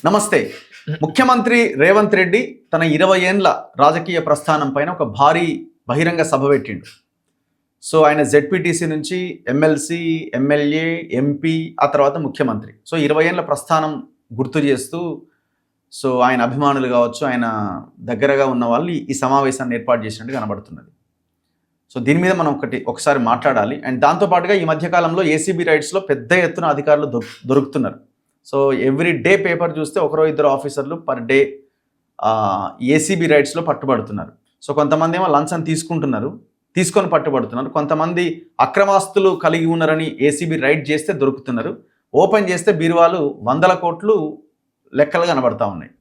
నమస్తే. ముఖ్యమంత్రి రేవంత్ రెడ్డి తన 20 ఏండ్ల రాజకీయ ప్రస్థానం పైన ఒక భారీ బహిరంగ సభ పెట్టిండు. సో ఆయన జెడ్పీటీసీ నుంచి ఎమ్మెల్సీ, ఎమ్మెల్యే, ఎంపీ, ఆ తర్వాత ముఖ్యమంత్రి. సో 20 ఏండ్ల ప్రస్థానం గుర్తు చేస్తూ సో ఆయన అభిమానులు కావచ్చు, ఆయన దగ్గరగా ఉన్న వాళ్ళు ఈ సమావేశాన్ని ఏర్పాటు చేసినట్టు కనబడుతున్నది. సో దీని మీద మనం ఒకసారి మాట్లాడాలి. అండ్ దాంతోపాటుగా ఈ మధ్యకాలంలో ఏసీబీ రైడ్స్లో పెద్ద ఎత్తున అధికారులు దొరుకుతున్నారు. సో ఎవ్రీ డే పేపర్ చూస్తే ఒకరో ఇద్దరు ఆఫీసర్లు పర్ డే ఏసీబీ రైడ్స్లో పట్టుబడుతున్నారు. సో కొంతమంది ఏమో లంచం తీసుకొని పట్టుబడుతున్నారు. కొంతమంది అక్రమాస్తులు కలిగి ఉన్నారని ఏసీబీ రైడ్ చేస్తే దొరుకుతున్నారు. ఓపెన్ చేస్తే బీరువాలు 100 కోట్లు లెక్కలు కనబడతా ఉన్నాయి.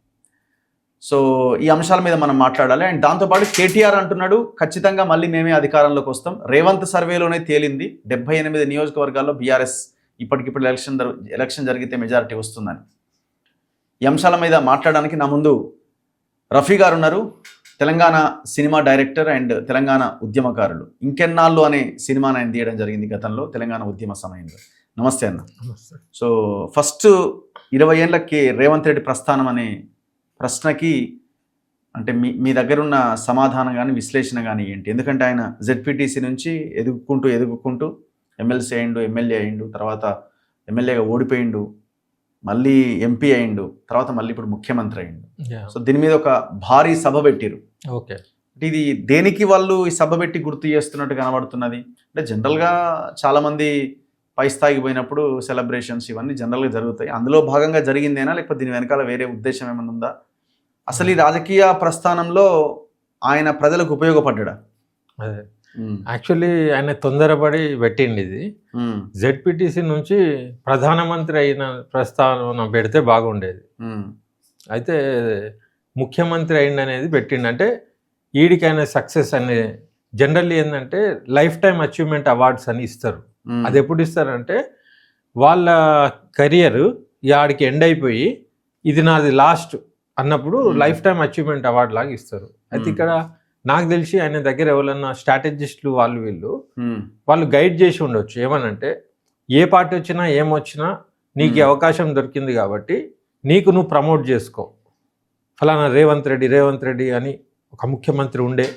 సో ఈ అంశాల మీద మనం మాట్లాడాలి. అండ్ దాంతోపాటు కేటీఆర్ అంటున్నాడు, ఖచ్చితంగా మళ్ళీ మేమే అధికారంలోకి వస్తాం. రేవంత్ సర్వేలోనే తేలింది 78 నియోజకవర్గాల్లో బీఆర్ఎస్ ఇప్పటికిప్పుడు ఎలక్షన్ జరిగితే మెజారిటీ వస్తుందని. ఈ అంశాల మీద మాట్లాడడానికి నా ముందు రఫీ గారు ఉన్నారు. Telangana cinema director and Telangana ఉద్యమకారులు. ఇంకెన్నాళ్ళు అనే సినిమాను ఆయన తీయడం జరిగింది గతంలో తెలంగాణ ఉద్యమ సమయంలో. నమస్తే అన్న. సో ఫస్ట్ 20 ఏళ్ళకి రేవంత్ రెడ్డి ప్రస్థానం అనే ప్రశ్నకి అంటే మీ దగ్గర ఉన్న సమాధానం కానీ విశ్లేషణ కానీ ఏంటి? ఎందుకంటే ఆయన జెడ్పీటీసీ నుంచి ఎదుగుకుంటూ ఎమ్మెల్సీ అయిండు, ఎమ్మెల్యే అయిండు, తర్వాత ఎమ్మెల్యేగా ఓడిపోయిండు, మళ్ళీ ఎంపీ అయిండు, తర్వాత మళ్ళీ ఇప్పుడు ముఖ్యమంత్రి అయిండు. సో దీని మీద ఒక భారీ సభ పెట్టిరు. ఓకే, ఇది దేనికి వాళ్ళు ఈ సభ పెట్టి గుర్తు చేస్తున్నట్టు కనబడుతున్నది? అంటే జనరల్గా చాలామంది పై స్థాయికి పోయినప్పుడు సెలబ్రేషన్స్ ఇవన్నీ జనరల్గా జరుగుతాయి. అందులో భాగంగా జరిగిందేనా, లేకపోతే దీని వెనకాల వేరే ఉద్దేశం ఏమైనా ఉందా? అసలు ఈ రాజకీయ ప్రస్థానంలో ఆయన ప్రజలకు ఉపయోగపడ్డా? అదే యాక్చువల్లీ ఆయన తొందరపడి పెట్టింది ఇది. జెడ్పీటీసీ నుంచి ప్రధానమంత్రి అయిన ప్రస్తావన పెడితే బాగుండేది. అయితే ముఖ్యమంత్రి అయింది అనేది పెట్టిండు. అంటే ఈడికైనా సక్సెస్ అనే జనరల్లీ ఏంటంటే లైఫ్ టైం అచీవ్మెంట్ అవార్డ్స్ అని ఇస్తారు. అది ఎప్పుడు ఇస్తారంటే వాళ్ళ కెరియర్ ఆడికి ఎండ్ అయిపోయి ఇది నాది లాస్ట్ అన్నప్పుడు లైఫ్ టైం అచీవ్మెంట్ అవార్డు లాగా ఇస్తారు. అయితే ఇక్కడ నాకు తెలిసి ఆయన దగ్గర ఎవరన్నా స్ట్రాటజిస్టులు వాళ్ళు గైడ్ చేసి ఉండొచ్చు. ఏమనంటే ఏ పార్టీ వచ్చినా ఏమొచ్చినా నీకు అవకాశం దొరికింది కాబట్టి నీకు నువ్వు ప్రమోట్ చేసుకో. ఫలానా రేవంత్ రెడ్డి అని ఒక ముఖ్యమంత్రి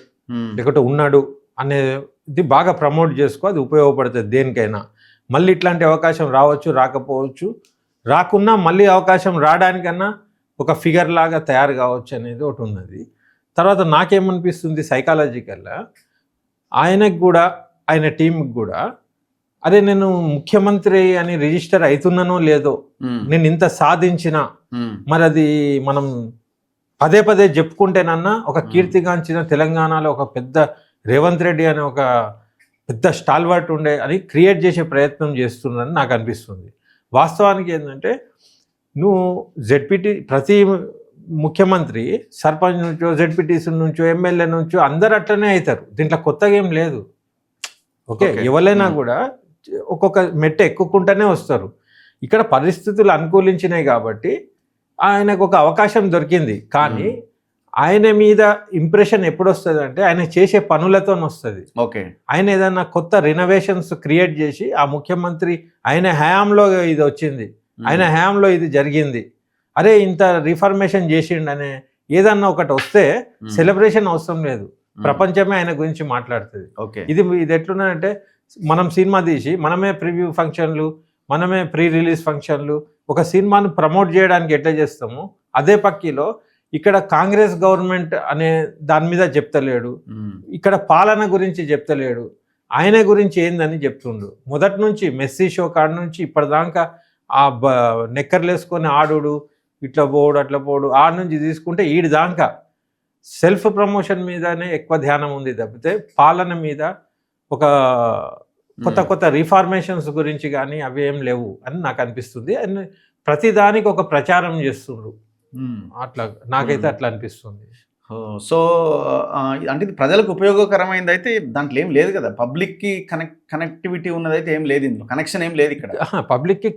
లేకపోతే ఉన్నాడు అనేది బాగా ప్రమోట్ చేసుకో, అది ఉపయోగపడుతుంది దేనికైనా. మళ్ళీ ఇట్లాంటి అవకాశం రావచ్చు, రాకపోవచ్చు, రాకున్నా మళ్ళీ అవకాశం రావడానికన్నా ఒక ఫిగర్ లాగా తయారు కావచ్చు అనేది ఒకటి ఉన్నది. తర్వాత నాకేమనిపిస్తుంది సైకాలజికల్గా ఆయనకు కూడా ఆయన టీంకి కూడా అరే నేను ముఖ్యమంత్రి అని రిజిస్టర్ అవుతున్నానో లేదో, నేను ఇంత సాధించినా మరి అది మనం పదే పదే చెప్పుకుంటేనన్నా ఒక కీర్తిగాంచిన తెలంగాణలో ఒక పెద్ద రేవంత్ రెడ్డి అనే ఒక పెద్ద స్టాల్వర్ట్ ఉండే అని క్రియేట్ చేసే ప్రయత్నం చేస్తుందని నాకు అనిపిస్తుంది. వాస్తవానికి ఏంటంటే నువ్వు ప్రతి ముఖ్యమంత్రి సర్పంచ్ నుంచో జెడ్పీటీసీ నుంచో ఎమ్మెల్యే నుంచో అందరు అట్లనే అవుతారు. దీంట్లో కొత్తగా ఏం లేదు. ఓకే, ఎవరైనా కూడా ఒక్కొక్క మెట్టు ఎక్కుకుంటూనే వస్తారు. ఇక్కడ పరిస్థితులు అనుకూలించినాయి కాబట్టి ఆయనకు ఒక అవకాశం దొరికింది. కానీ ఆయన మీద ఇంప్రెషన్ ఎప్పుడు వస్తుంది అంటే ఆయన చేసే పనులతో వస్తుంది. ఓకే, ఆయన ఏదైనా కొత్త రినోవేషన్స్ క్రియేట్ చేసి ఆ ముఖ్యమంత్రి ఆయన హయాంలో ఇది వచ్చింది, ఆయన హయాంలో ఇది జరిగింది, అరే ఇంత రిఫార్మేషన్ చేసిండు అనే ఏదన్నా ఒకటి వస్తే సెలబ్రేషన్ అవసరం లేదు, ప్రపంచమే ఆయన గురించి మాట్లాడుతుంది. ఇది ఎట్లున్నాయంటే మనం సినిమా తీసి మనమే ప్రివ్యూ ఫంక్షన్లు, మనమే ప్రీ రిలీజ్ ఫంక్షన్లు, ఒక సినిమాను ప్రమోట్ చేయడానికి ఎట్లా చేస్తాము అదే పక్కీలో ఇక్కడ కాంగ్రెస్ గవర్నమెంట్ అనే దాని మీద చెప్తలేడు, ఇక్కడ పాలన గురించి చెప్తలేడు, ఆయన గురించి ఏందని చెప్తుండు. మొదటి నుంచి మెస్సీ షో కాడ నుంచి ఇప్పటిదాకా ఆ నెక్కర్లు వేసుకొని ఆడు, ఇట్లా పోడు అట్లా పోడు, ఆడ నుంచి తీసుకుంటే ఈడి దాకా సెల్ఫ్ ప్రమోషన్ మీదనే ఎక్కువ ధ్యానం ఉంది తప్పితే పాలన మీద ఒక కొత్త రిఫార్మేషన్స్ గురించి కానీ అవి ఏం లేవు అని నాకు అనిపిస్తుంది. అండ్ ప్రతిదానికి ఒక ప్రచారం చేస్తుండ్రు, అట్లా నాకైతే అట్లా అనిపిస్తుంది. సో అంటే ఇది ప్రజలకు ఉపయోగకరమైనది అయితే దాంట్లో ఏం లేదు కదా, పబ్లిక్కి కనెక్టివిటీ ఉన్నదైతే ఏం లేదు, ఇందులో కనెక్షన్ ఏం లేదు. ఇక్కడ పబ్లిక్కి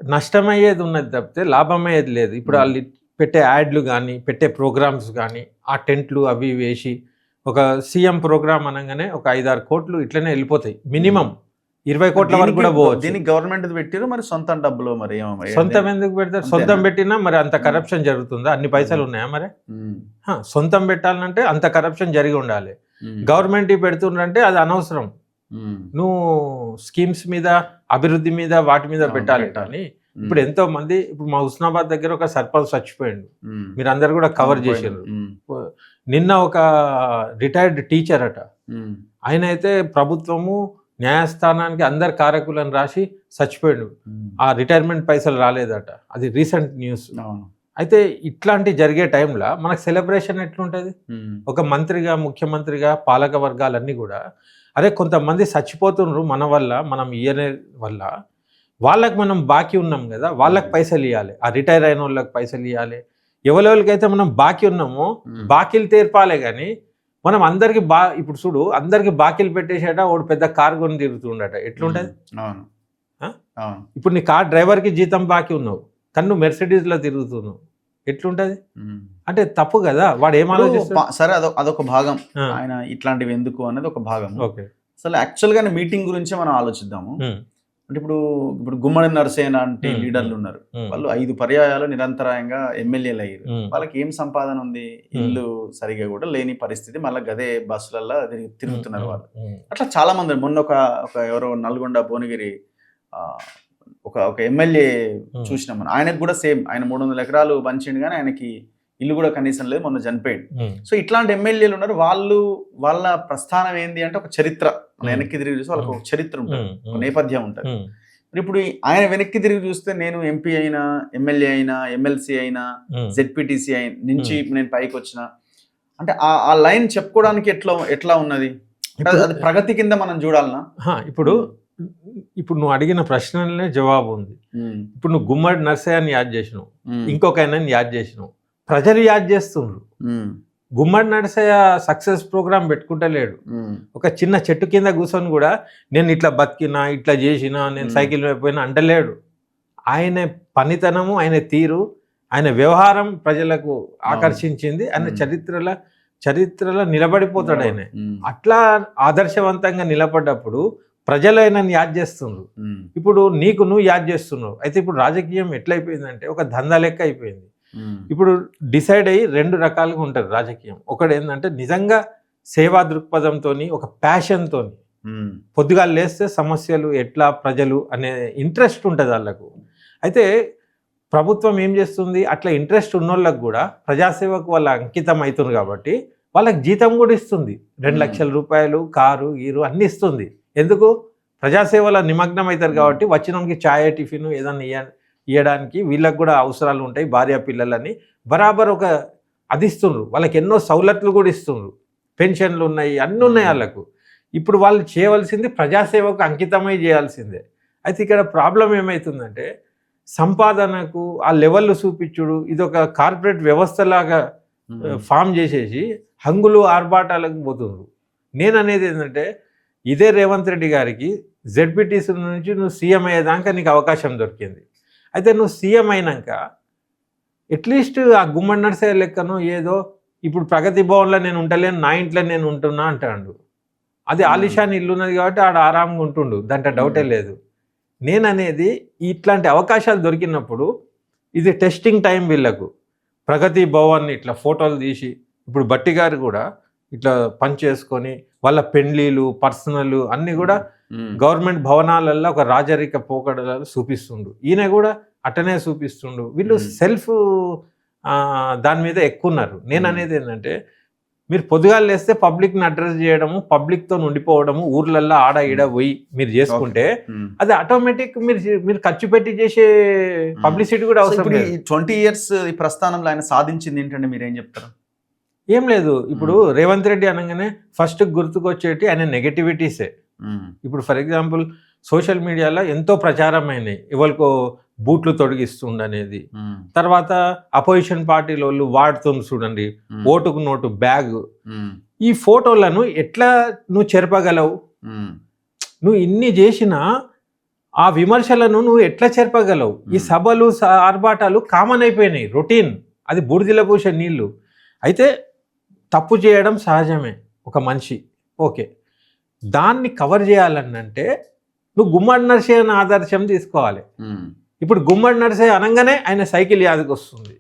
నష్టమయ్యేది ఉన్నది తప్పితే లాభమయ్యేది లేదు. ఇప్పుడు వాళ్ళు పెట్టే యాడ్లు కానీ పెట్టే ప్రోగ్రామ్స్ కానీ ఆ టెంట్లు అవి వేసి ఒక సీఎం ప్రోగ్రామ్ అనగానే ఒక 5-6 కోట్లు ఇట్లనే వెళ్ళిపోతాయి మినిమం. 20 కోట్ల వరకు కూడా పోవచ్చు. దీనికి గవర్నమెంట్ పెట్టారు, మరి సొంత డబ్బులు మరి సొంతం ఎందుకు పెడతారు? సొంతం పెట్టినా మరి అంత కరప్షన్ జరుగుతుందా? అన్ని పైసలు ఉన్నాయా మరి? సొంతం పెట్టాలంటే అంత కరప్షన్ జరిగి ఉండాలి. గవర్నమెంట్ పెడుతుండ్రంటే అది అనవసరం. నువ్వు స్కీమ్స్ మీద, అభివృద్ధి మీద, వాటి మీద పెట్టాలి. కానీ ఇప్పుడు ఎంతో మంది, ఇప్పుడు మా హుస్నాబాద్ దగ్గర ఒక సర్పంచ్ చచ్చిపోయిండు, మీరు అందరు కూడా కవర్ చేసారు. నిన్న ఒక రిటైర్డ్ టీచర్ అట, ఆయన అయితే ప్రభుత్వము న్యాయస్థానానికి అందరు కారకులను రాసి చచ్చిపోయాడు. ఆ రిటైర్మెంట్ పైసలు రాలేదట. అది రీసెంట్ న్యూస్. అయితే ఇట్లాంటి జరిగే టైంలో మనకు సెలబ్రేషన్ ఎట్లుంటుంది? ఒక మంత్రిగా, ముఖ్యమంత్రిగా, పాలక వర్గాలన్నీ కూడా అరే కొంతమంది చచ్చిపోతున్నారు మన వల్ల, మనం ఇయ్యనే వల్ల, వాళ్ళకి మనం బాకీ ఉన్నాం కదా, వాళ్ళకి పైసలు ఇవ్వాలి. ఆ రిటైర్ అయిన వాళ్ళకి పైసలు ఇవ్వాలి. ఎవరెవరికైతే మనం బాకీ ఉన్నామో బాకీలు తీర్పాలే. కానీ మనం అందరికి ఇప్పుడు చూడు, అందరికి బాకీలు పెట్టేసేట వాడు పెద్ద కార్ కొని తిరుగుతుండట. ఎట్లుంటది? ఇప్పుడు నీ కార్ డ్రైవర్కి జీతం బాకీ ఉన్నావు, కానీ నువ్వు మెర్సిడీస్లో తిరుగుతున్నావు, ఎట్లుంటది? అంటే తప్పు కదా. వాడు ఏం ఆలోచిస్తాడు? సరే, అదొక భాగం. ఆయన ఇట్లాంటివి ఎందుకు అనేది ఒక భాగం. అసలు యాక్చువల్గా మీటింగ్ గురించే మనం ఆలోచిద్దాము. అంటే ఇప్పుడు గుమ్మడి నరసేన అంటే లీడర్లు ఉన్నారు, వాళ్ళు 5 పర్యాయాలు నిరంతరాయంగా ఎమ్మెల్యేలు అయ్యారు. వాళ్ళకి ఏం సంపాదన ఉంది? ఇల్లు సరిగా కూడా లేని పరిస్థితి, మళ్ళీ గదే బస్సులలో తిరుగుతున్నారు వాళ్ళు. అట్లా చాలా మంది. మొన్న ఒక ఎవరో నల్గొండ భువనగిరి ఒక ఎమ్మెల్యే చూసినాం మనం. ఆయనకు కూడా సేమ్, ఆయన 300 ఎకరాలు పంచిండు, కానీ ఆయనకి ఇల్లు కూడా కనీసం లేదు, మొన్న చనిపోయింది. సో ఇట్లాంటి ఎమ్మెల్యేలు ఉన్నారు. వాళ్ళ ప్రస్థానం ఏంది అంటే ఒక చరిత్ర. వెనక్కి తిరిగి చూస్తే వాళ్ళకి ఒక చరిత్ర ఉంటుంది, ఒక నేపథ్యం ఉంటుంది. ఇప్పుడు ఆయన వెనక్కి తిరిగి చూస్తే, నేను ఎంపీ అయినా, ఎమ్మెల్యే అయినా, ఎమ్మెల్సీ అయినా, జెడ్పీటీసీ నుంచి నేను పైకి వచ్చిన అంటే ఆ లైన్ చెప్పుకోవడానికి ఎట్లా ఉన్నది? అది ప్రగతి కింద మనం చూడాలనా? ఇప్పుడు నువ్వు అడిగిన ప్రశ్నలనే జవాబు ఉంది. ఇప్పుడు నువ్వు గుమ్మడి నర్సయ్యని యాద్ చేసినావు, ఇంకొక ఆయనని యాద్ చేసినావు, ప్రజలు యాద్ చేస్తుండ్రు. గుమ్మడి నరసయ్య సక్సెస్ ప్రోగ్రామ్ పెట్టుకుంటలేడు. ఒక చిన్న చెట్టు కింద కూర్చొని కూడా నేను ఇట్లా బతికినా, ఇట్లా చేసినా, నేను సైకిల్ అయిపోయినా అంటలేడు. ఆయన పనితనము, ఆయన తీరు, ఆయన వ్యవహారం ప్రజలకు ఆకర్షించింది. ఆయన చరిత్రలో నిలబడిపోతాడు ఆయన. అట్లా ఆదర్శవంతంగా నిలబడ్డప్పుడు ప్రజలు ఆయనని యాద్ చేస్తుండ్రు. ఇప్పుడు నువ్వు యాద్ చేస్తున్నావు. అయితే ఇప్పుడు రాజకీయం ఎట్లయిపోయిందంటే ఒక దందా లెక్క అయిపోయింది. ఇప్పుడు డిసైడ్ అయ్యి 2 రకాలుగా ఉంటుంది రాజకీయం. ఒకటి ఏంటంటే నిజంగా సేవా దృక్పథంతో, ఒక ప్యాషన్తో, పొద్దుగా లేస్తే సమస్యలు ఎట్లా ప్రజలు అనే ఇంట్రెస్ట్ ఉంటుంది వాళ్ళకు. అయితే ప్రభుత్వం ఏం చేస్తుంది, అట్లా ఇంట్రెస్ట్ ఉన్నోళ్ళకు కూడా ప్రజాసేవకు వాళ్ళ అంకితం అవుతుంది కాబట్టి వాళ్ళకి జీతం కూడా ఇస్తుంది. 2 లక్షల రూపాయలు, కారు, గీరు అన్నీ ఇస్తుంది. ఎందుకు? ప్రజాసేవలో నిమగ్నం అవుతారు కాబట్టి. వచ్చినోనికి ఛాయ్, టిఫిన్ ఏదన్నా ఇవ్వడానికి వీళ్ళకి కూడా అవసరాలు ఉంటాయి, భార్య పిల్లలని బరాబర్ ఒక అది ఇస్తుండ్రు. వాళ్ళకి ఎన్నో సౌలతులు కూడా ఇస్తుండ్రు, పెన్షన్లు ఉన్నాయి, అన్నీ ఉన్నాయి వాళ్ళకు. ఇప్పుడు వాళ్ళు చేయవలసింది ప్రజాసేవకు అంకితమై చేయాల్సిందే. అయితే ఇక్కడ ప్రాబ్లం ఏమవుతుందంటే సంపాదనకు ఆ లెవెల్ చూపించుడు, ఇది ఒక కార్పొరేట్ వ్యవస్థలాగా ఫామ్ చేసేసి హంగులు ఆర్భాటాలకు పోతుండ్రు. నేను అనేది ఏంటంటే, ఇదే రేవంత్ రెడ్డి గారికి జెడ్పీటీసీ నుంచి నువ్వు సీఎం అయ్యేదాకా నీకు అవకాశం దొరికింది. అయితే నువ్వు సీఎం అయినాక అట్లీస్ట్ ఆ గుమ్మడి నరసయ్య లెక్కను ఏదో ఇప్పుడు ప్రగతి భవన్లో నేను ఉంటలేను, నా ఇంట్లో నేను ఉంటున్నా అంటాడు. అది ఆలిషాన్ ఇల్లు ఉన్నది కాబట్టి ఆడ ఆరాంగా ఉంటుండు, దాంట్లో డౌటే లేదు. నేననేది ఇట్లాంటి అవకాశాలు దొరికినప్పుడు ఇది టెస్టింగ్ టైం వీళ్ళకు. ప్రగతి భవన్ ఇట్లా ఫోటోలు తీసి, ఇప్పుడు బట్టి గారు కూడా ఇట్లా పని చేసుకొని వాళ్ళ పెండ్లీలు, పర్సనల్ అన్నీ కూడా గవర్నమెంట్ భవనాలలో ఒక రాజరిక పోకడలు చూపిస్తుండు. ఈయన కూడా అట్టనే చూపిస్తుండు. వీళ్ళు సెల్ఫ్ దాని మీద ఎక్కువ ఉన్నారు. నేను అనేది ఏంటంటే, మీరు పొద్దుగాలు లేస్తే పబ్లిక్ని అడ్రస్ చేయడము, పబ్లిక్తో ఉండిపోవడము, ఊర్లల్లో ఆడ ఈడ పోయి మీరు చేసుకుంటే అది ఆటోమేటిక్ మీరు ఖర్చు పెట్టి చేసే పబ్లిసిటీ కూడా అవసరం. 20 years ఈ ప్రస్థానంలో ఆయన సాధించింది ఏంటంటే మీరేం చెప్తారు? ఏం లేదు. ఇప్పుడు రేవంత్ రెడ్డి అనగానే ఫస్ట్ గుర్తుకొచ్చేటి ఆయన నెగటివిటీసే. ఇప్పుడు ఫర్ ఎగ్జాంపుల్ సోషల్ మీడియాలో ఎంతో ప్రచారం అయినాయి, ఎవరికో బూట్లు తొడిగిస్తుండనేది. తర్వాత అపోజిషన్ పార్టీల వాళ్ళు వాడుతుంది చూడండి, ఓటుకు నోటు బ్యాగ్. ఈ ఫోటోలను ఎట్లా నువ్వు చెరపగలవు? నువ్వు ఇన్ని చేసినా ఆ విమర్శలను నువ్వు ఎట్లా చెరపగలవు? ఈ సభలు, ఆర్భాటాలు కామన్ అయిపోయినాయి, రొటీన్. అది బూడిదల పూసే నీళ్ళు. అయితే తప్పు చేయడం సహజమే, ఒక మనిషి, ఓకే. దాన్ని కవర్ చేయాలనంటే నువ్వు గుమ్మడి నరసయ్య ఆదర్శం తీసుకోవాలి. ఇప్పుడు గుమ్మడి నరసయ్య అనగానే ఆయన సైకిల్ యాదకి వస్తుంది,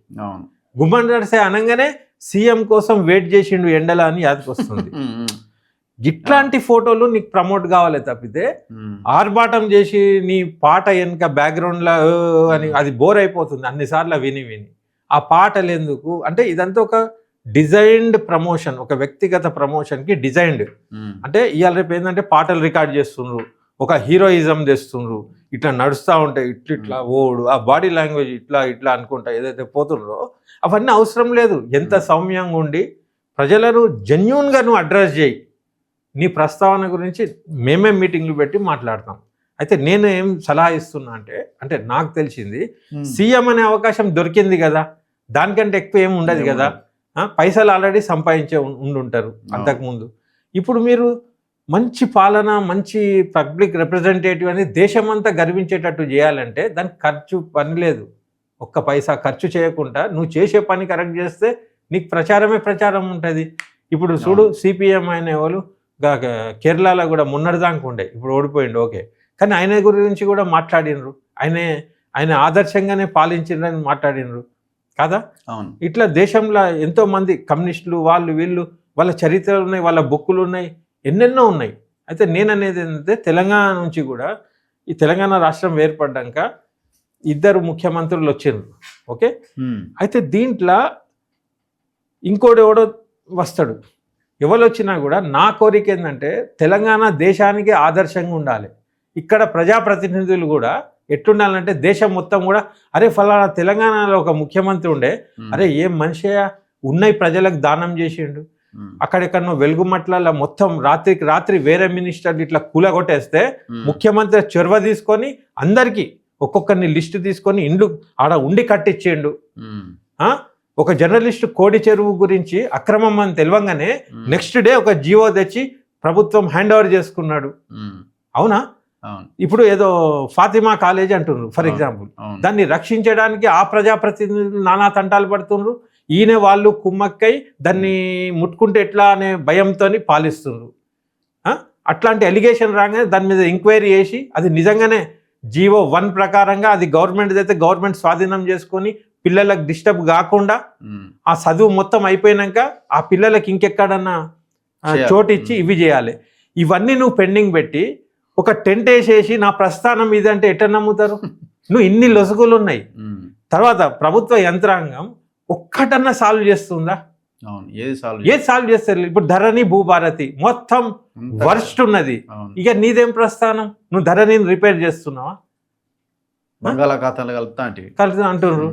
గుమ్మడి నరసయ్య అనగానే సీఎం కోసం వెయిట్ చేసిండు ఎండలా అని యాదకి వస్తుంది. ఇట్లాంటి ఫోటోలు నీకు ప్రమోట్ కావాలి తప్పితే ఆర్భాటం చేసి నీ పాట వెనుక బ్యాక్గ్రౌండ్లో అని అది బోర్ అయిపోతుంది అన్నిసార్లు విని విని. ఆ పాటలు ఎందుకు అంటే ఇదంతా ఒక డిజైన్డ్ ప్రమోషన్, ఒక వ్యక్తిగత ప్రమోషన్కి డిజైన్డ్. అంటే ఇవాళ రేపు ఏంటంటే పాటలు రికార్డ్ చేస్తుండ్రు, ఒక హీరోయిజం తెస్తుండ్రు, ఇట్లా నడుస్తూ ఉంటాయి ఇట్లా ఓడు, ఆ బాడీ లాంగ్వేజ్ ఇట్లా అనుకుంటా ఏదైతే పోతుండ్రో అవన్నీ అవసరం లేదు. ఎంత సౌమ్యంగా ఉండి ప్రజలను జెన్యూన్గా నువ్వు అడ్రస్ చేయి. నీ ప్రస్తావన గురించి మేమే మీటింగ్లు పెట్టి మాట్లాడతాం. అయితే నేను ఏం సలహా ఇస్తున్నా అంటే నాకు తెలిసింది సీఎం అనే అవకాశం దొరికింది కదా, దానికంటే ఎక్కువ ఏమి ఉండదు కదా. పైసలు ఆల్రెడీ సంపాదించే ఉండుంటారు అంతకుముందు. ఇప్పుడు మీరు మంచి పాలన, మంచి పబ్లిక్ రిప్రజెంటేటివ్ అని దేశమంతా గర్వించేటట్టు చేయాలంటే దానికి ఖర్చు పని లేదు. ఒక్క పైసా ఖర్చు చేయకుండా నువ్వు చేసే పని కరెక్ట్ చేస్తే నీకు ప్రచారం ఉంటుంది. ఇప్పుడు చూడు సిపిఎం ఆయన వాళ్ళు కేరళలో కూడా మొన్నటిదాకా ఉండే, ఇప్పుడు ఓడిపోయిండు ఓకే, కానీ ఆయన గురించి కూడా మాట్లాడినరు, ఆయన ఆదర్శంగానే పాలించిండ్రని మాట్లాడినరు కదా. ఇట్లా దేశంలో ఎంతో మంది కమ్యూనిస్టులు వాళ్ళు వీళ్ళు వాళ్ళ చరిత్రలు ఉన్నాయి, వాళ్ళ బుక్కులు ఉన్నాయి, ఎన్నెన్నో ఉన్నాయి. అయితే నేను అనేది ఏంటంటే తెలంగాణ నుంచి కూడా ఈ తెలంగాణ రాష్ట్రం ఏర్పడ్డాక 2 ముఖ్యమంత్రులు వచ్చిండ్రు ఓకే. అయితే దీంట్లో ఇంకోటి ఎవడో వస్తాడు, ఎవరు వచ్చినా కూడా నా కోరిక ఏంటంటే తెలంగాణ దేశానికి ఆదర్శంగా ఉండాలి. ఇక్కడ ప్రజాప్రతినిధులు కూడా ఎట్లుండాలంటే దేశం మొత్తం కూడా అరే ఫలానా తెలంగాణలో ఒక ముఖ్యమంత్రి ఉండే, అరే ఏం మనిషి ఉన్నాయి ప్రజలకు దానం చేసిండు, అక్కడెక్కడో వెలుగుమట్ల మొత్తం రాత్రికి రాత్రి వేరే మినిస్టర్లు ఇట్లా కూలగొట్టేస్తే ముఖ్యమంత్రి చొరవ తీసుకొని అందరికీ ఒక్కొక్కరిని లిస్టు తీసుకొని ఇండ్లు ఆడ ఉండి కట్టించిండు. ఒక జర్నలిస్టు కోడి చెరువు గురించి అక్రమం అని తెలియంగానే నెక్స్ట్ డే ఒక జీవో తెచ్చి ప్రభుత్వం హ్యాండ్ ఓవర్ చేసుకున్నాడు. అవునా? ఇప్పుడు ఏదో ఫాతిమా కాలేజ్ అంటున్నారు ఫర్ ఎగ్జాంపుల్, దాన్ని రక్షించడానికి ఆ ప్రజాప్రతినిధులు నానా తంటాలు పడుతున్నారు. ఈయన వాళ్ళు కుమ్మక్కై దాన్ని ముట్టుకుంటే ఎట్లా అనే భయంతో పాలిస్తున్నారు. అట్లాంటి ఎలిగేషన్ రాగానే దాని మీద ఎంక్వైరీ చేసి అది నిజంగానే జీవో 1 ప్రకారంగా అది గవర్నమెంట్ అయితే గవర్నమెంట్ స్వాధీనం చేసుకొని పిల్లలకు డిస్టర్బ్ కాకుండా ఆ చదువు మొత్తం అయిపోయినాక ఆ పిల్లలకి ఇంకెక్కడన్నా చోటు ఇచ్చి ఇవి చేయాలి. ఇవన్నీ నువ్వు పెండింగ్ పెట్టి ఒక టెంట్ వేసేసి నా ప్రస్థానం ఇది అంటే ఎట్లా నమ్ముతారు? నువ్వు ఇన్ని లొసుగులు ఉన్నాయి. తర్వాత ప్రభుత్వ యంత్రాంగం ఒక్కటన్నా సాల్వ్ చేస్తుందా? ఏది సాల్వ్ చేస్తారు? ఇప్పుడు ధరణి భూభారతి మొత్తం వర్స్ట్ ఉన్నది. ఇక నీదేం ప్రస్థానం? నువ్వు ధరణిని రిపేర్ చేస్తున్నావా? కలుపుతా అంటున్నారు.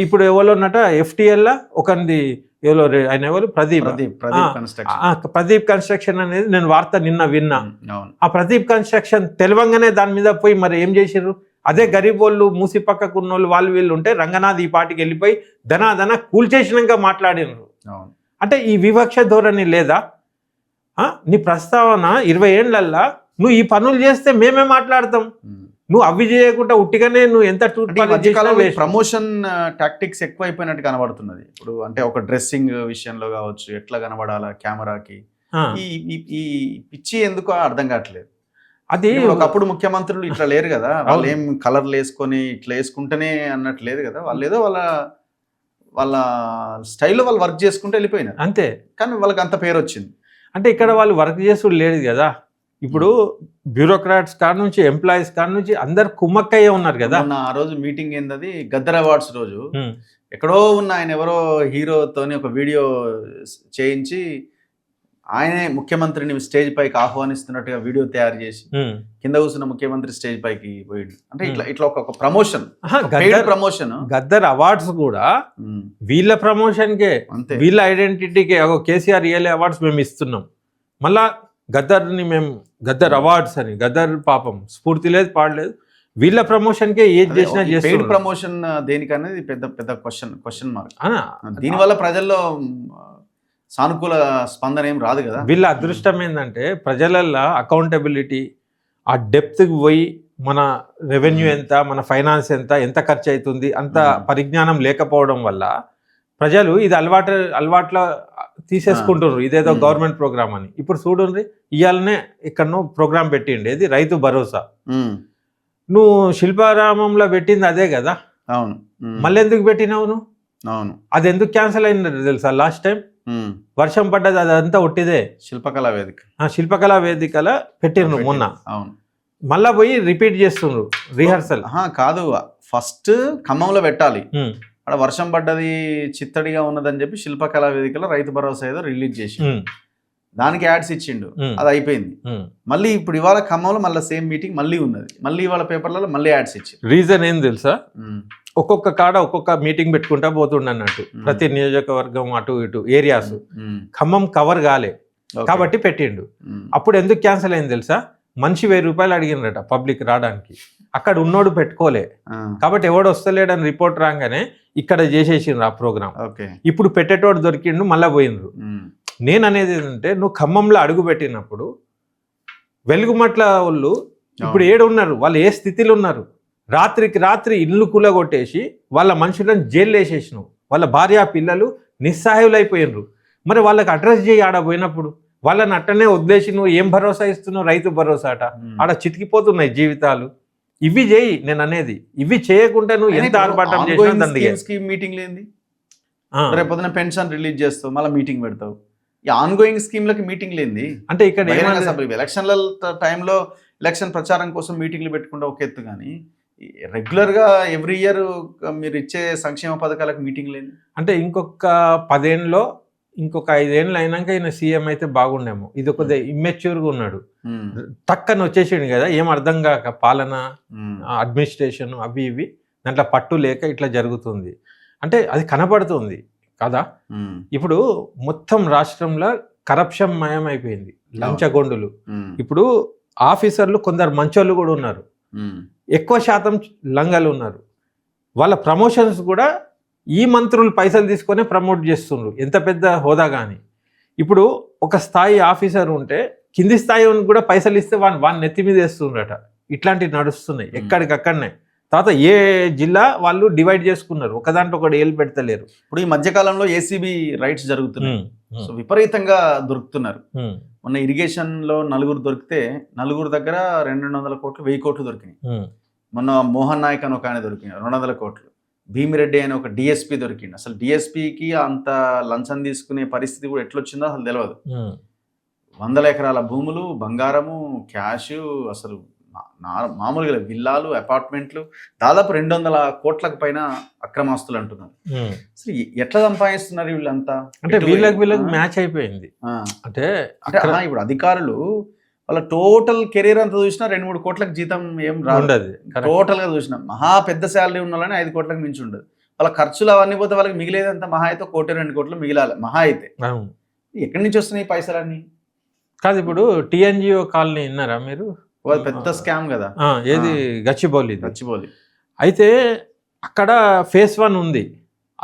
ఇప్పుడు ఎవరో ఉన్నట FTL ఒకరిది ఎవరో ఆయన ఎవరు ప్రదీప్ కన్స్ట్రక్షన్ అనేది నేను వార్త నిన్న విన్నా. ఆ ప్రదీప్ కన్స్ట్రక్షన్ తెలవంగానే దాని మీద పోయి మరి ఏం చేసారు? అదే గరీబ్ వాళ్ళు మూసి పక్కకు ఉన్న వాళ్ళు వీళ్ళు ఉంటే రంగనాథ్ ఈ పాటికి వెళ్ళిపోయి ధనాధన కూల్చేసినాక మాట్లాడినారు. అంటే ఈ వివక్ష ధోరణి లేదా? నీ ప్రస్తావన 20 ఏళ్లల్లా నువ్వు ఈ పనులు చేస్తే మేమే మాట్లాడతాం, నువ్వు అవి చేయకుండా ఉట్టిగానే నువ్వు ఎంత ప్రమోషన్ టాక్టిక్స్ ఎక్కువ అయిపోయినట్టు కనబడుతున్నది. ఇప్పుడు అంటే ఒక డ్రెస్సింగ్ విషయంలో కావచ్చు, ఎట్లా కనబడాలా కెమెరాకి, ఈ పిచ్చి ఎందుకో అర్థం కావట్లేదు. అది ఒకప్పుడు ముఖ్యమంత్రులు ఇట్లా లేరు కదా, వాళ్ళు ఏం కలర్లు వేసుకొని ఇట్లా వేసుకుంటేనే అన్నట్టు లేదు కదా, వాళ్ళు ఏదో వాళ్ళ స్టైల్లో వాళ్ళు వర్క్ చేసుకుంటూ వెళ్ళిపోయినారు అంతే. కానీ వాళ్ళకి అంత పేరు వచ్చింది. అంటే ఇక్కడ వాళ్ళు వర్క్ చేసుడు లేదు కదా. ఇప్పుడు బ్యూరోక్రాట్స్ కాడ నుంచి ఎంప్లాయీస్ కాడ నుంచి అందరు కుమ్మక్కయ్యే ఉన్నారు కదా. ఆ రోజు మీటింగ్ ఏంది గద్దర్ అవార్డ్స్ రోజు ఎక్కడో ఉన్న ఆయన ఎవరో హీరోతోని ఒక వీడియో చేయించి ఆయనే ముఖ్యమంత్రిని స్టేజ్ పైకి ఆహ్వానిస్తున్నట్టుగా వీడియో తయారు చేసి కింద కూర్చున్న ముఖ్యమంత్రి స్టేజ్ పైకి పోయిండు. అంటే ఇట్లా ఒక ప్రమోషన్, ప్రమోషన్. గద్దర్ అవార్డ్స్ కూడా వీళ్ళ ప్రమోషన్కే, వీళ్ళ ఐడెంటిటీకే. కేసీఆర్ రియల్ అవార్డ్స్ మేము ఇస్తున్నాం, మళ్ళా గద్దర్ని మేము గద్దర్ అవార్డ్స్ అని. గద్దర్ పాపం స్ఫూర్తి లేదు, పాడలేదు, వీళ్ళ ప్రమోషన్కే ఏది చేసినా చేస్తారు. ప్రమోషన్ దేనికనేది పెద్ద క్వశ్చన్ మార్క్. దీనివల్ల ప్రజల్లో సానుకూల స్పందన ఏం రాదు కదా. వీళ్ళ అదృష్టం ఏంటంటే ప్రజలల్లో అకౌంటబిలిటీ, ఆ డెప్త్కి పోయి మన రెవెన్యూ ఎంత, మన ఫైనాన్స్ ఎంత ఖర్చు అవుతుంది అంత పరిజ్ఞానం లేకపోవడం వల్ల ప్రజలు ఇది అలవాట్ల తీసేసుకుంటున్నారు, ఇదేదో గవర్నమెంట్ ప్రోగ్రామ్ అని. ఇప్పుడు చూడండి, ఇవాళనే ఎక్కడనో ప్రోగ్రామ్ పెట్టిండి, ఇది రైతు భరోసా. నువ్వు శిల్పారామంలో పెట్టింది అదే కదా, అవును. మళ్ళీ ఎందుకు పెట్టినావు నువ్వు? అవును, అది ఎందుకు క్యాన్సిల్ అయింది తెలుసా? లాస్ట్ టైం వర్షం పడ్డది, అదంతా ఒట్టిదే. శిల్పకళా వేదిక, శిల్పకళా వేదికల పెట్టిండ్రు మొన్న. అవును, మళ్ళా పోయి రిపీట్ చేస్తుండ్రు రిహార్సల్. కాదు, ఫస్ట్ ఖమ్మంలో పెట్టాలి, అక్కడ వర్షం పడ్డది చిత్తడిగా ఉన్నదని చెప్పి శిల్పకళా వేదికలో రైతు భరోసా ఏదో రిలీజ్ చేసి దానికి యాడ్స్ ఇచ్చిండు, అది అయిపోయింది. మళ్ళీ ఇప్పుడు ఇవాళ ఖమ్మంలో మళ్ళీ సేమ్ మీటింగ్ మళ్ళీ ఉన్నది, మళ్ళీ ఇవాళ పేపర్లలో మళ్ళీ యాడ్స్ ఇచ్చింది. రీజన్ ఏం తెలుసా? ఒక్కొక్క కాడ ఒక్కొక్క మీటింగ్ పెట్టుకుంటా పోతుండ అన్నట్టు, ప్రతి నియోజకవర్గం అటు ఇటు ఏరియాస్. ఖమ్మం కవర్ కాలే కాబట్టి పెట్టిండు. అప్పుడు ఎందుకు క్యాన్సిల్ అయింది తెలుసా? మనిషి 1000 రూపాయలు అడిగినరట పబ్లిక్ రావడానికి, అక్కడ ఉన్నోడు పెట్టుకోలే కాబట్టి ఎవడు వస్తలేడని రిపోర్ట్ రాగానే ఇక్కడ చేసేసిండ్రు ఆ ప్రోగ్రామ్. ఇప్పుడు పెట్టేటోడు దొరికిండు, మళ్ళా పోయినరు. నేను అనేది ఏంటంటే, నువ్వు ఖమ్మంలో అడుగు పెట్టినప్పుడు వెలుగుమట్ల వాళ్ళు ఇప్పుడు ఏడు ఉన్నారు, వాళ్ళు ఏ స్థితిలో ఉన్నారు? రాత్రికి రాత్రి ఇల్లు కూలగొట్టేసి వాళ్ళ మనుషులను జైలు వేసేసినావు, వాళ్ళ భార్య పిల్లలు నిస్సహాయులైపోయినరు. మరి వాళ్ళకి అడ్రస్ చేయి ఆడ పోయినప్పుడు. వాళ్ళని అట్టనే వదిలేసి నువ్వు ఏం భరోసా ఇస్తున్నావు? రైతు భరోసా అట, ఆడ చితికిపోతున్నాయి జీవితాలు. ఇవి చేయి నేను అనేది. ఇవి చేయకుండా నువ్వు ఎంత ఆర్భాటం చేసినా మీటింగ్ లేని రేపొద్దున పెన్షన్ రిలీజ్ చేస్తావు, మళ్ళీ మీటింగ్ పెడతావు. ఈ ఆన్ గోయింగ్ స్కీమ్లకి మీటింగ్ లేని అంటే ఇక్కడ ఎలక్షన్ల టైంలో ఎలక్షన్ ప్రచారం కోసం మీటింగ్లు పెట్టుకుంటే ఒక ఎత్తు, కానీ రెగ్యులర్గా ఎవ్రీ ఇయర్ మీరు ఇచ్చే సంక్షేమ పథకాలకు మీటింగ్ లేదు అంటే. ఇంకొక 10 ఏళ్ళలో, ఇంకొక 5 ఏళ్ళు అయినాక ఈయన సీఎం అయితే బాగుండేమో. ఇది ఒక ఇమ్మెచ్యూర్గా ఉన్నాడు, టక్కని వచ్చేసిండు కదా, ఏం అర్థం కాక పాలన, అడ్మినిస్ట్రేషన్ అవి ఇవి దాంట్లో పట్టు లేక ఇట్లా జరుగుతుంది అంటే అది కనపడుతుంది కదా. ఇప్పుడు మొత్తం రాష్ట్రంలో కరప్షన్ మయం అయిపోయింది, లంచగొండులు. ఇప్పుడు ఆఫీసర్లు కొందరు మంచోళ్ళు కూడా ఉన్నారు, ఎక్కువ శాతం లంగలు ఉన్నారు. వాళ్ళ ప్రమోషన్స్ కూడా ఈ మంత్రులు పైసలు తీసుకొని ప్రమోట్ చేస్తుండ్రు, ఎంత పెద్ద హోదా కానీ. ఇప్పుడు ఒక స్థాయి ఆఫీసర్ ఉంటే కింది స్థాయి కూడా పైసలు ఇస్తే వాడిని నెత్తి మీద వేస్తుండ్రట. ఇట్లాంటివి నడుస్తున్నాయి ఎక్కడికక్కడనే. తర్వాత ఏ జిల్లా వాళ్ళు డివైడ్ చేసుకున్నారు, ఒకదాంట్లో ఒకటి ఏళ్ళు పెడతలేరు. ఇప్పుడు ఈ మధ్యకాలంలో ఏసీబీ రైట్స్ జరుగుతున్నాయి, సో విపరీతంగా దొరుకుతున్నారు. మొన్న ఇరిగేషన్ లో 4 దొరికితే 4 దగ్గర 200 కోట్లు 1000 కోట్లు దొరికినాయి. మొన్న మోహన్ నాయక్ అని ఒక ఆయన దొరికినాయి 200 కోట్లు. భీమిరెడ్డి అని ఒక డిఎస్పీ దొరికింది. అసలు డిఎస్పీకి అంత లంచం తీసుకునే పరిస్థితి కూడా ఎట్లొచ్చిందో అసలు తెలియదు. 100 ఎకరాల భూములు, బంగారము, క్యాష్, అసలు మామూలుగా విల్లాలు, అపార్ట్మెంట్లు, దాదాపు 200 కోట్లకు పైన అక్రమాస్తులు అంటున్నారు. అసలు ఎట్లా సంపాదిస్తున్నారు వీళ్ళంతా? అంటే వీళ్ళకి మ్యాచ్ అయిపోయింది. అంటే ఇప్పుడు అధికారులు వాళ్ళ టోటల్ కెరీర్ అంతా చూసినా 2-3 కోట్లకు జీతం ఏం రాదు. టోటల్ గా చూసినా మహా పెద్ద శాలరీ ఉన్న వాళ్ళని 5 కోట్లకు మించి ఉండదు. వాళ్ళ ఖర్చులు అవన్నీ పోతే వాళ్ళకి మిగిలేదంతా మహా అయితే 1-2 కోట్లు మిగిలాలి మహా అయితే. ఎక్కడి నుంచి వస్తున్నాయి ఈ పైసలన్నీ? కాదు, ఇప్పుడు టీఎన్జిఓ కాలనీ విన్నారా మీరు? పెద్ద స్కామ్ కదా. ఏది గచ్చిబౌలి. అయితే అక్కడ phase 1 ఉంది,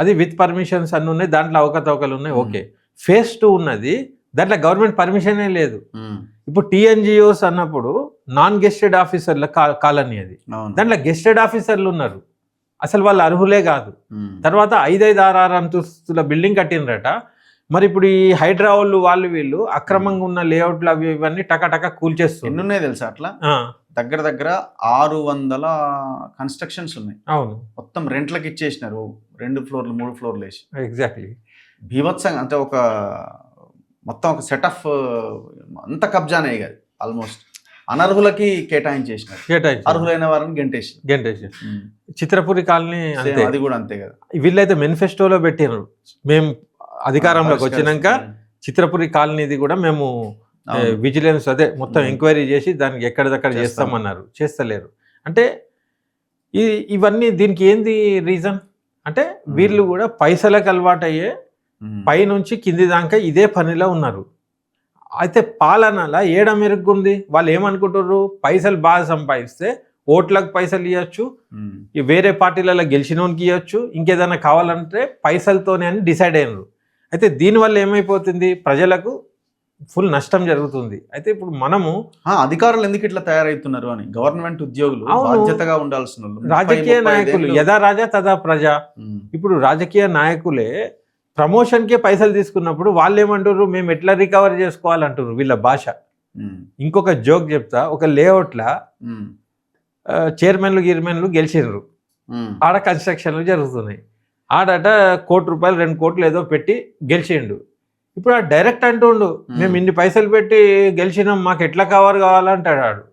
అది విత్ పర్మిషన్స్ అన్ని ఉన్నాయి, దాంట్లో అవకతవకలు ఉన్నాయి, ఓకే. phase 2 ఉన్నది, దాంట్లో గవర్నమెంట్ పర్మిషనే లేదు. ఇప్పుడు టీఎన్జిఓస్ అన్నప్పుడు నాన్ గెస్టెడ్ ఆఫీసర్ల కాలనీ అది, దాంట్లో గెస్టెడ్ ఆఫీసర్లు ఉన్నారు, అసలు వాళ్ళు అర్హులే కాదు. తర్వాత 5-6 అంతస్తుల బిల్డింగ్ కట్టినరట. మరి ఇప్పుడు ఈ హైడ్రా వాళ్ళు వీళ్ళు అక్రమంగా ఉన్న లేఅవుట్లు అవి ఇవన్నీ టకటక కూల్చేస్తారు. ఎన్ని ఉన్నాయి తెలుసా? అట్లా దగ్గర 600 కన్స్ట్రక్షన్స్ ఉన్నాయి. అవును, మొత్తం రెంట్లకు ఇచ్చేసినారు, 2 ఫ్లోర్లు 3 ఫ్లోర్లు వేసి. ఎగ్జాక్ట్లీ బీభత్సంగా, అంటే మొత్తం ఒక సెట్ ఆఫ్ అంత కబ్జానే కాదు, ఆల్మోస్ట్ అనర్హులకి కేటాయించేసినారు, అర్హులైన వారిని గెంటేసి. చిత్రపురి కాలనీ అది కూడా అంతే కదా. వీళ్ళైతే మేనిఫెస్టోలో పెట్టినారు, మేము అధికారంలోకి వచ్చినాక చిత్రపురి కాలనీది కూడా మేము విజిలెన్స్ అదే మొత్తం ఎంక్వైరీ చేసి దానికి ఎక్కడిదక్కడ చేస్తామన్నారు, చేస్తలేరు. అంటే ఇవన్నీ దీనికి ఏంది రీజన్ అంటే, వీళ్ళు కూడా పైసలకు అలవాటు అయ్యే పైనుంచి కింది దాకా ఇదే పనిలో ఉన్నారు. అయితే పాలనలా ఏడ మెరుగుంది. వాళ్ళు ఏమనుకుంటారు, పైసలు బాగా సంపాదిస్తే ఓట్లకు పైసలు ఇవ్వచ్చు, వేరే పార్టీలలో గెలిచినోనికి ఇవ్వచ్చు, ఇంకేదైనా కావాలంటే పైసలతోనే అని డిసైడ్ అయినారు. అయితే దీనివల్ల ఏమైపోతుంది, ప్రజలకు ఫుల్ నష్టం జరుగుతుంది. అయితే ఇప్పుడు మనము అధికారులు ఎందుకు ఇట్లా తయారవుతున్నారు అని, గవర్నమెంట్ ఉద్యోగులు బాధ్యతగా ఉండాల్సిన రాజకీయ నాయకులు యథా రాజా తదా ప్రజ. ఇప్పుడు రాజకీయ నాయకులే ప్రమోషన్కే పైసలు తీసుకున్నప్పుడు వాళ్ళు ఏమంటారు, మేము ఎట్లా రికవర్ చేసుకోవాలంటారు వీళ్ళ భాష. ఇంకొక జోక్ చెప్తా, ఒక లేఅవుట్లా చైర్మన్లు గిర్మెన్లు గెలిచినారు, ఆడ కన్స్ట్రక్షన్లు జరుగుతున్నాయి, ఆడట ₹1 కోటి 2 కోట్లు ఏదో పెట్టి గెలిచిండు. ఇప్పుడు ఆ డైరెక్ట్ అంటుండు, మేము ఇన్ని పైసలు పెట్టి గెలిచినాం, మాకు ఎట్లా కవర్ కావాలంటాడు ఆడు.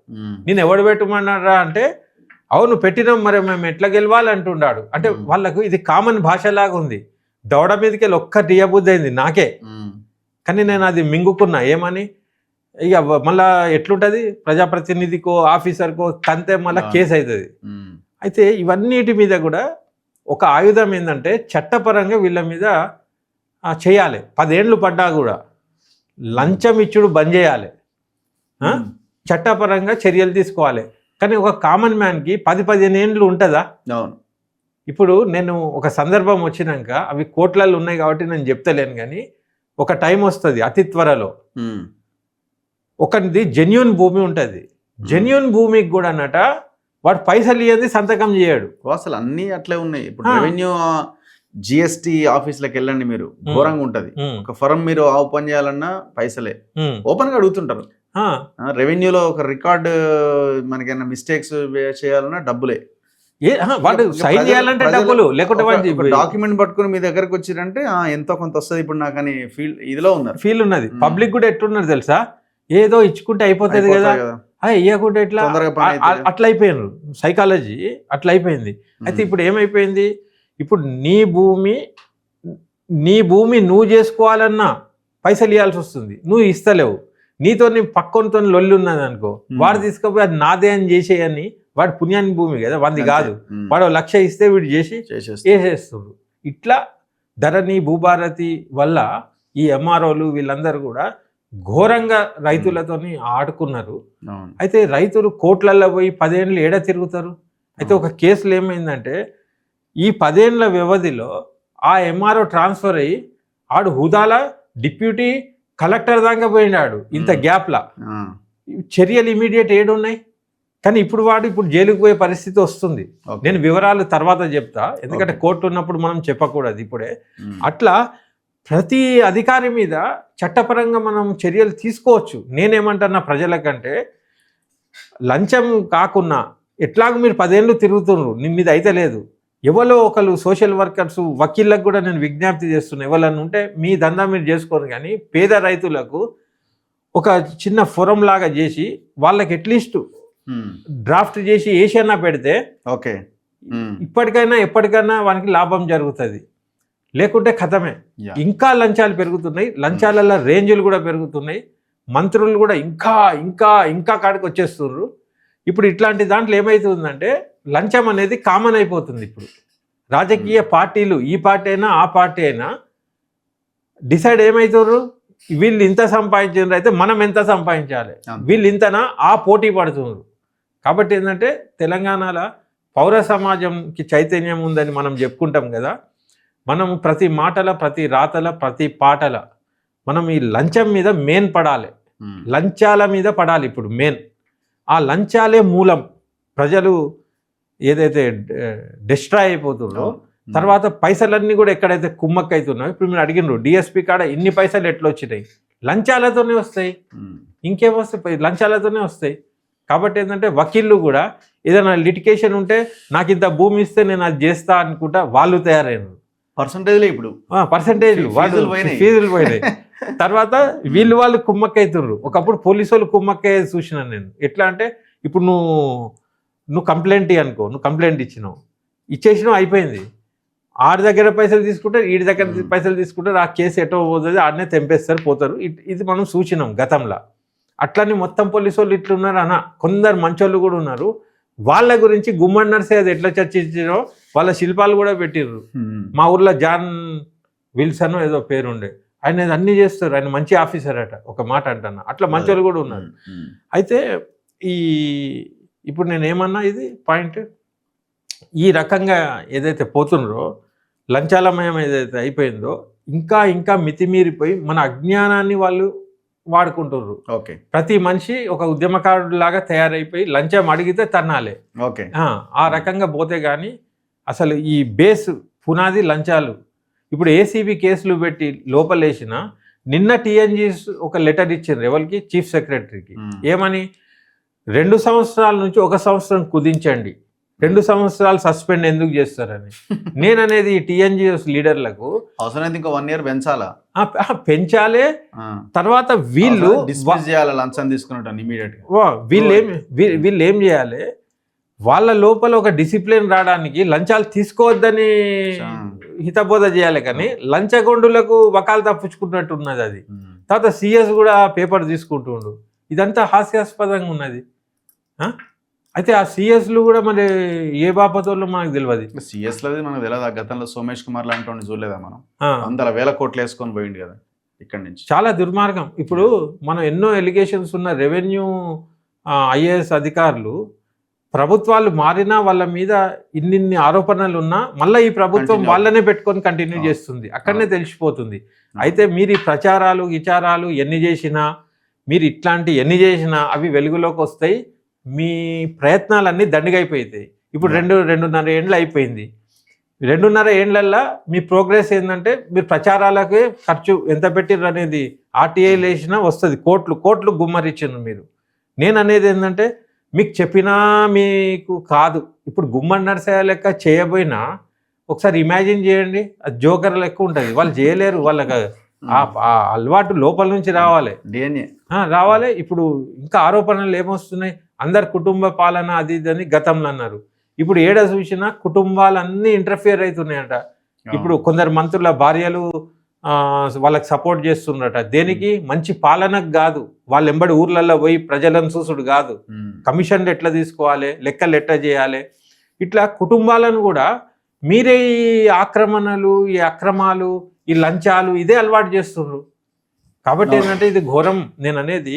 నేను ఎవడు పెట్టమన్నారా అంటే, అవును పెట్టినాం, మరి మేము ఎట్లా గెలవాలంటున్నాడు. అంటే వాళ్ళకు ఇది కామన్ భాషలాగా ఉంది. దవడ మీదకి వెళ్ళి ఒక్క డియబుద్ధి అయింది నాకే, కానీ నేను అది మింగుకున్నా. ఏమని, ఇక మళ్ళా ఎట్లుంటుంది, ప్రజాప్రతినిధికో ఆఫీసర్కో తంతే మళ్ళీ కేసు అవుతుంది. అయితే ఇవన్నిటి మీద కూడా ఒక ఆయుధం ఏంటంటే చట్టపరంగా వీళ్ళ మీద చేయాలి. 10 ఏళ్ళు పడ్డా కూడా లంచం ఇచ్చుడు బంద్ చేయాలి, చట్టపరంగా చర్యలు తీసుకోవాలి. కానీ ఒక కామన్ మ్యాన్కి 10-15 ఏళ్ళు ఉంటుందా? అవును. ఇప్పుడు నేను ఒక సందర్భం వచ్చినాక, అవి కోట్లలో ఉన్నాయి కాబట్టి నేను చెప్తలేను, కానీ ఒక టైం వస్తుంది అతి త్వరలో, ఒకటి జెన్యూన్ భూమి ఉంటుంది, జెన్యూన్ భూమికి కూడా అన్నట వాడు పైసలు ఇవ్వది సంతకం చేయడు. అసలు అన్నీ అట్లే ఉన్నాయి. ఇప్పుడు రెవెన్యూ జిఎస్టీ ఆఫీస్లకు వెళ్ళండి మీరు, ఘోరంగా ఉంటది. ఒక ఫరం మీరు ఓపెన్ చేయాలన్నా పైసలే, ఓపెన్ గా అడుగుతుంటారు. రెవెన్యూలో ఒక రికార్డ్ మనకైనా మిస్టేక్స్ చేయాలన్నా డబ్బులే, వాడు సైన్ చేయాలంటే డబ్బులు, లేకుంటే డాక్యుమెంట్ పట్టుకుని మీ దగ్గరకు వచ్చిరంటే ఎంతో కొంత వస్తుంది. ఇప్పుడు నాకు అని ఇదిలో ఉన్నారు, ఫీల్ ఉన్నది. పబ్లిక్ కూడా ఎట్లున్నారు తెలుసా, ఏదో ఇచ్చుకుంటే అయిపోతుంది కదా, ఇవ్వకుంటే ఎట్లా, అట్లా అయిపోయినారు. సైకాలజీ అట్లా అయిపోయింది. అయితే ఇప్పుడు ఏమైపోయింది, ఇప్పుడు నీ భూమి నువ్వు చేసుకోవాలన్నా పైసలు ఇవ్వాల్సి వస్తుంది, నువ్వు ఇస్తలేవు. నీతో పక్కనతో లొల్లి ఉన్నది అనుకో, వాడు తీసుకుపోయి అది నాదే అని చేసేయని, వాడు పుణ్యాన్ని భూమి కదా, వంది కాదు, వాడు 1,00,000 ఇస్తే వీడు చేసేస్తున్నారు. ఇట్లా ధరణి భూభారతి వల్ల ఈ ఎంఆర్ఓలు వీళ్ళందరూ కూడా ఘోరంగా రైతులతోని ఆడుకున్నారు. అయితే రైతులు కోట్లల్లో పోయి 10 ఏళ్ళు ఏడ తిరుగుతారు. అయితే ఒక కేసులో ఏమైందంటే, ఈ 10 ఏళ్ళ వ్యవధిలో ఆ ఎంఆర్ఓ ట్రాన్స్ఫర్ అయ్యి ఆడు హుదాల డిప్యూటీ కలెక్టర్ దాకా పోయినాడు. ఇంత గ్యాప్లా చర్యలు ఇమీడియట్ ఏడున్నాయి. కానీ ఇప్పుడు జైలుకు పోయే పరిస్థితి వస్తుంది. నేను వివరాలు తర్వాత చెప్తా, ఎందుకంటే కోర్టు ఉన్నప్పుడు మనం చెప్పకూడదు ఇప్పుడే. అట్లా ప్రతి అధికారి మీద చట్టపరంగా మనం చర్యలు తీసుకోవచ్చు. నేనేమంటున్నా ప్రజలకంటే, లంచం కాకున్నా ఎట్లాగో మీరు 10 ఏళ్ళు తిరుగుతున్నారు, నీ మీద అయితే లేదు, ఎవరో ఒకరు సోషల్ వర్కర్స్ వకీళ్ళకు కూడా నేను విజ్ఞప్తి చేస్తున్నా, ఎవరన్నా ఉంటే మీ దందా మీరు చేసుకోరు, కానీ పేద రైతులకు ఒక చిన్న ఫోరం లాగా చేసి వాళ్ళకి అట్లీస్ట్ డ్రాఫ్ట్ చేసి ఏషియన్నా పెడితే ఓకే, ఇప్పటికైనా ఎప్పటికైనా వానికి లాభం జరుగుతుంది. లేకుంటే కథమే. ఇంకా లంచాలు పెరుగుతున్నాయి, లంచాల రేంజులు కూడా పెరుగుతున్నాయి, మంత్రులు కూడా ఇంకా ఇంకా ఇంకా కాడికి వచ్చేస్తున్నారు. ఇప్పుడు ఇట్లాంటి దాంట్లో ఏమవుతుందంటే లంచం అనేది కామన్ అయిపోతుంది. ఇప్పుడు రాజకీయ పార్టీలు, ఈ పార్టీ అయినా ఆ పార్టీ అయినా డిసైడ్ ఏమవుతారు, వీళ్ళు ఇంత సంపాదించారు అయితే మనం ఎంత సంపాదించాలి, వీళ్ళు ఇంతనా ఆ పోటీ పడుతున్నారు. కాబట్టి ఏంటంటే తెలంగాణలో పౌర సమాజంకి చైతన్యం ఉందని మనం చెప్పుకుంటాం కదా, మనం ప్రతి మాటల, ప్రతి రాతల, ప్రతి పాటల మనం ఈ లంచం మీద మెయిన్ పడాలి, లంచాల మీద పడాలి. ఇప్పుడు మెయిన్ ఆ లంచాలే మూలం. ప్రజలు ఏదైతే డిస్ట్రాయ్ అయిపోతుందో, తర్వాత పైసలన్నీ కూడా ఎక్కడైతే కుమ్మక్క అవుతున్నాయో, ఇప్పుడు మీరు అడిగినారు డిఎస్పీ కాడ ఇన్ని పైసలు ఎట్లా వచ్చినాయి, లంచాలతోనే వస్తాయి, ఇంకేమొస్తాయి, లంచాలతోనే వస్తాయి. కాబట్టి ఏంటంటే వకీళ్ళు కూడా ఏదైనా లిటికేషన్ ఉంటే నాకు ఇంత భూమి ఇస్తే నేను అది చేస్తా అనుకుంటా వాళ్ళు తయారైనారు. పర్సంటేజ్లు ఇప్పుడు పర్సంటేజ్లు ఫీజులు పోయినాయి. తర్వాత వాళ్ళు కుమ్మక్కవుతున్నారు. ఒకప్పుడు పోలీసు వాళ్ళు కుమ్మక్కయ్యే చూసినాను నేను. ఎట్లా అంటే ఇప్పుడు నువ్వు కంప్లైంట్ అనుకో, నువ్వు కంప్లైంట్ ఇచ్చేసినావు అయిపోయింది, ఆడి దగ్గర పైసలు తీసుకుంటారు, వీడి దగ్గర పైసలు తీసుకుంటారు, ఆ కేసు ఎటో పోతుంది, ఆడనే తెంపేస్తారు, పోతారు. ఇది మనం చూసినాం గతంలో. అట్లని మొత్తం పోలీసు వాళ్ళు ఇట్లున్నారు అన్న, కొందరు మంచోళ్ళు కూడా ఉన్నారు. వాళ్ళ గురించి గుమ్మడి నర్సే అది ఎట్లా చర్చించారో వాళ్ళ శిల్పాలు కూడా పెట్టిర్రు. మా ఊర్లో జాన్ విల్సన్ ఏదో పేరుండే, ఆయన అన్నీ చేస్తారు, ఆయన మంచి ఆఫీసర్ అట, ఒక మాట అంటున్నా. అట్లా మంచోళ్ళు కూడా ఉన్నారు. అయితే ఇప్పుడు నేను ఏమన్నా, ఇది పాయింట్, ఈ రకంగా ఏదైతే పోతుండ్రో, లంచాలమయం ఏదైతే అయిపోయిందో, ఇంకా ఇంకా మితిమీరిపోయి మన అజ్ఞానాన్ని వాళ్ళు వాడుకుంటుర్రు. ఓకే, ప్రతి మనిషి ఒక ఉద్యమకారుడు లాగా తయారైపోయి లంచం అడిగితే తన్నాలే. ఓకే, ఆ రకంగా పోతే కానీ అసలు ఈ బేస్ పునాది లంచాలు. ఇప్పుడు ఏసీబీ కేసులు పెట్టి లోపలేసిన నిన్న టీఎన్జీస్ ఒక లెటర్ ఇచ్చారు ఎవరికి, చీఫ్ సెక్రటరీకి. ఏమని, 2 సంవత్సరాల నుంచి 1 సంవత్సరం కుదించండి, 2 సంవత్సరాలు సస్పెండ్ ఎందుకు చేస్తారని. నేననేది ఈ టీఎన్జీఎస్ లీడర్లకు అవసరమైతే ఇంకో 1 year పెంచాలా, పెంచాలే. తర్వాత వీళ్ళు డిస్మిస్ చేయాలి లంచం తీసుకున్నట్టు ఇమీడియట్ గా. వీళ్ళు ఏం చేయాలి, వాళ్ళ లోపల ఒక డిసిప్లిన్ రావడానికి లంచాలు తీసుకోవద్దని హితబోధ చేయాలి. కానీ లంచగొండులకు వకాలు తప్పించుకున్నట్టు ఉన్నది అది. తర్వాత సిఎస్ కూడా పేపర్ తీసుకుంటుండు. ఇదంతా హాస్యాస్పదంగా ఉన్నది. అయితే ఆ సిఎస్లు కూడా మరి ఏ బాపతోళ్ళు మనకు తెలియదు. సిఎస్ లో మనకు తెలియదు. గతంలో సోమేష్ కుమార్ లాంటి వాడిని చూడలేదా మనం? 100,000 కోట్లు వేసుకొని పోయింది కదా ఇక్కడి నుంచి. చాలా దుర్మార్గం. ఇప్పుడు మనం ఎన్నో ఎలిగేషన్స్ ఉన్న రెవెన్యూ ఐఏఎస్ అధికారులు ప్రభుత్వాలు మారినా వాళ్ళ మీద ఇన్ని ఆరోపణలు ఉన్నా మళ్ళీ ఈ ప్రభుత్వం వాళ్ళనే పెట్టుకొని కంటిన్యూ చేస్తుంది. అక్కడనే తెలిసిపోతుంది. అయితే మీరు ఈ ప్రచారాలు విచారాలు ఎన్ని చేసినా, మీరు ఇట్లాంటి ఎన్ని చేసినా అవి వెలుగులోకి వస్తాయి. మీ ప్రయత్నాలన్నీ దండిగైపోతాయి. ఇప్పుడు 2.5 ఏండ్లు అయిపోయింది. 2.5 ఏండ్లల్లో మీ ప్రోగ్రెస్ ఏంటంటే, మీరు ప్రచారాలకే ఖర్చు ఎంత పెట్టిర్రు అనేది ఆర్టీఐలు వేసినా వస్తుంది. కోట్లు గుమ్మరిచ్చిండ్రు మీరు. నేను అనేది ఏంటంటే, మీకు చెప్పినా మీకు కాదు. ఇప్పుడు గుమ్మడి నరసయ్య లెక్క చేయబోయినా ఒకసారి ఇమాజిన్ చేయండి, అది జోకర్ లెక్క ఉంటుంది. వాళ్ళు చేయలేరు. వాళ్ళకి ఆ అలవాటు లోపల నుంచి రావాలి, డిఎన్ఏ రావాలి. ఇప్పుడు ఇంకా ఆరోపణలు ఏమొస్తున్నాయి, అందరు కుటుంబ పాలన అది ఇది అని గతంలో అన్నారు. ఇప్పుడు ఏడ చూసినా కుటుంబాలన్నీ ఇంటర్ఫియర్ అవుతున్నాయట. ఇప్పుడు కొందరు మంత్రుల భార్యలు వాళ్ళకి సపోర్ట్ చేస్తున్నారట. దేనికి? మంచి పాలనకు కాదు, వాళ్ళు ఎంబడి ఊర్లలో పోయి ప్రజలను చూసుడు కాదు, కమిషన్లు ఎట్లా తీసుకోవాలి, లెక్కలు ఎట్లా చేయాలి, ఇట్లా కుటుంబాలను కూడా మీరే ఈ ఆక్రమణలు, ఈ అక్రమాలు, ఈ లంచాలు ఇదే అలవాటు చేస్తున్నారు. కాబట్టి ఏంటంటే ఇది ఘోరం. నేను అనేది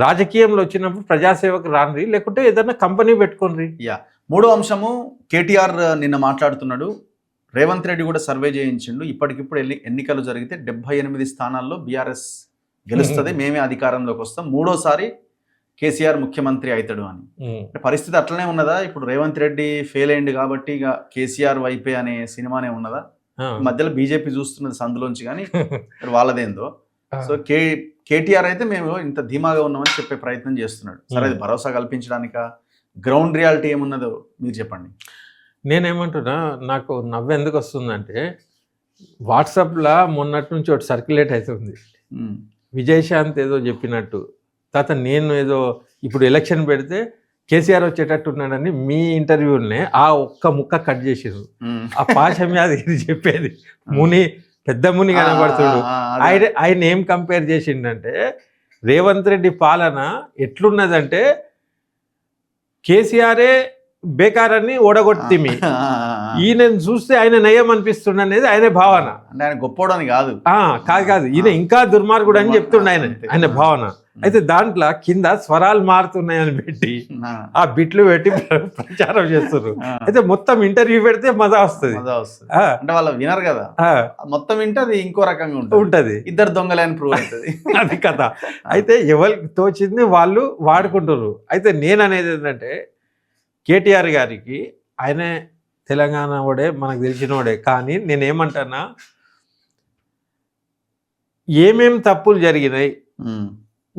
రాజకీయంలో వచ్చినప్పుడు ప్రజాసేవకు రాన్రి, లేకుంటే ఏదైనా కంపెనీ పెట్టుకోండి. మూడో అంశము, కేటీఆర్ నిన్న మాట్లాడుతున్నాడు, రేవంత్ రెడ్డి కూడా సర్వే చేయించిండు. ఇప్పటికిప్పుడు ఎన్నికలు జరిగితే 78 స్థానాల్లో బీఆర్ఎస్ గెలుస్తుంది, మేమే అధికారంలోకి వస్తాం, 3వ సారి కేసీఆర్ ముఖ్యమంత్రి అవుతాడు అని. పరిస్థితి అట్లనే ఉన్నదా? ఇప్పుడు రేవంత్ రెడ్డి ఫెయిల్ అయింది కాబట్టి ఇక కేసీఆర్ వైపే అనే సినిమానే ఉన్నదా? మధ్యలో బీజేపీ చూస్తున్నది సందులోంచి, కానీ వాళ్ళదేందో. సో కేటీఆర్ అయితే మేము ఇంత ధీమాగా ఉన్నామని చెప్పే ప్రయత్నం చేస్తున్నాడు. సరే, అది భరోసా కల్పించడానిక, గ్రౌండ్ రియాలిటీ ఏమున్నదో మీరు చెప్పండి. నేనేమంటున్నా, నాకు నవ్వు ఎందుకు వస్తుందంటే, వాట్సాప్లో మొన్నటి నుంచి ఒకటి సర్క్యులేట్ అవుతుంది, విజయశాంత్ ఏదో చెప్పినట్టు. తర్వాత నేను ఏదో ఇప్పుడు ఎలక్షన్ పెడితే కేసీఆర్ వచ్చేటట్టున్నాడని మీ ఇంటర్వ్యూనే ఆ ఒక్క ముక్క కట్ చేసిరు. ఆ పాశమ్యాది చెప్పేది ముని, పెద్ద ముని కనబడుతుడు. ఆయన ఏం కంపేర్ చేసిండంటే, రేవంత్ రెడ్డి పాలన ఎట్లున్నదంటే కేసీఆరే బేకారాన్ని ఓడగొట్టిమి, ఈయన చూస్తే ఆయన నయం అనిపిస్తుండ అనేది ఆయన భావన. అంటే ఆయన గొప్పోడని కాదు, కాదు, ఈయన ఇంకా దుర్మార్గుడు అని చెప్తుండే ఆయన భావన. అయితే దాంట్లో కింద స్వరాలు మారుతున్నాయని పెట్టి ఆ బిట్లు పెట్టి ప్రచారం చేస్తున్నారు. అయితే మొత్తం ఇంటర్వ్యూ పెడితే మజా వస్తుంది. అంటే వాళ్ళు వినరు కదా, మొత్తం వింటే అది ఇంకో రకంగా ఉంటది. ఇద్దరు దొంగలని ప్రూవ్ అవుతుంది. అది కథ. అయితే ఎవరికి తోచింది వాళ్ళు వాడుకుంటారు. అయితే నేను అనేది ఏంటంటే, కేటీఆర్ గారికి ఆయనే తెలంగాణ వాడే, మనకు తెలిసినోడే. కానీ నేనేమంటానా, ఏమేం తప్పులు జరిగినాయి,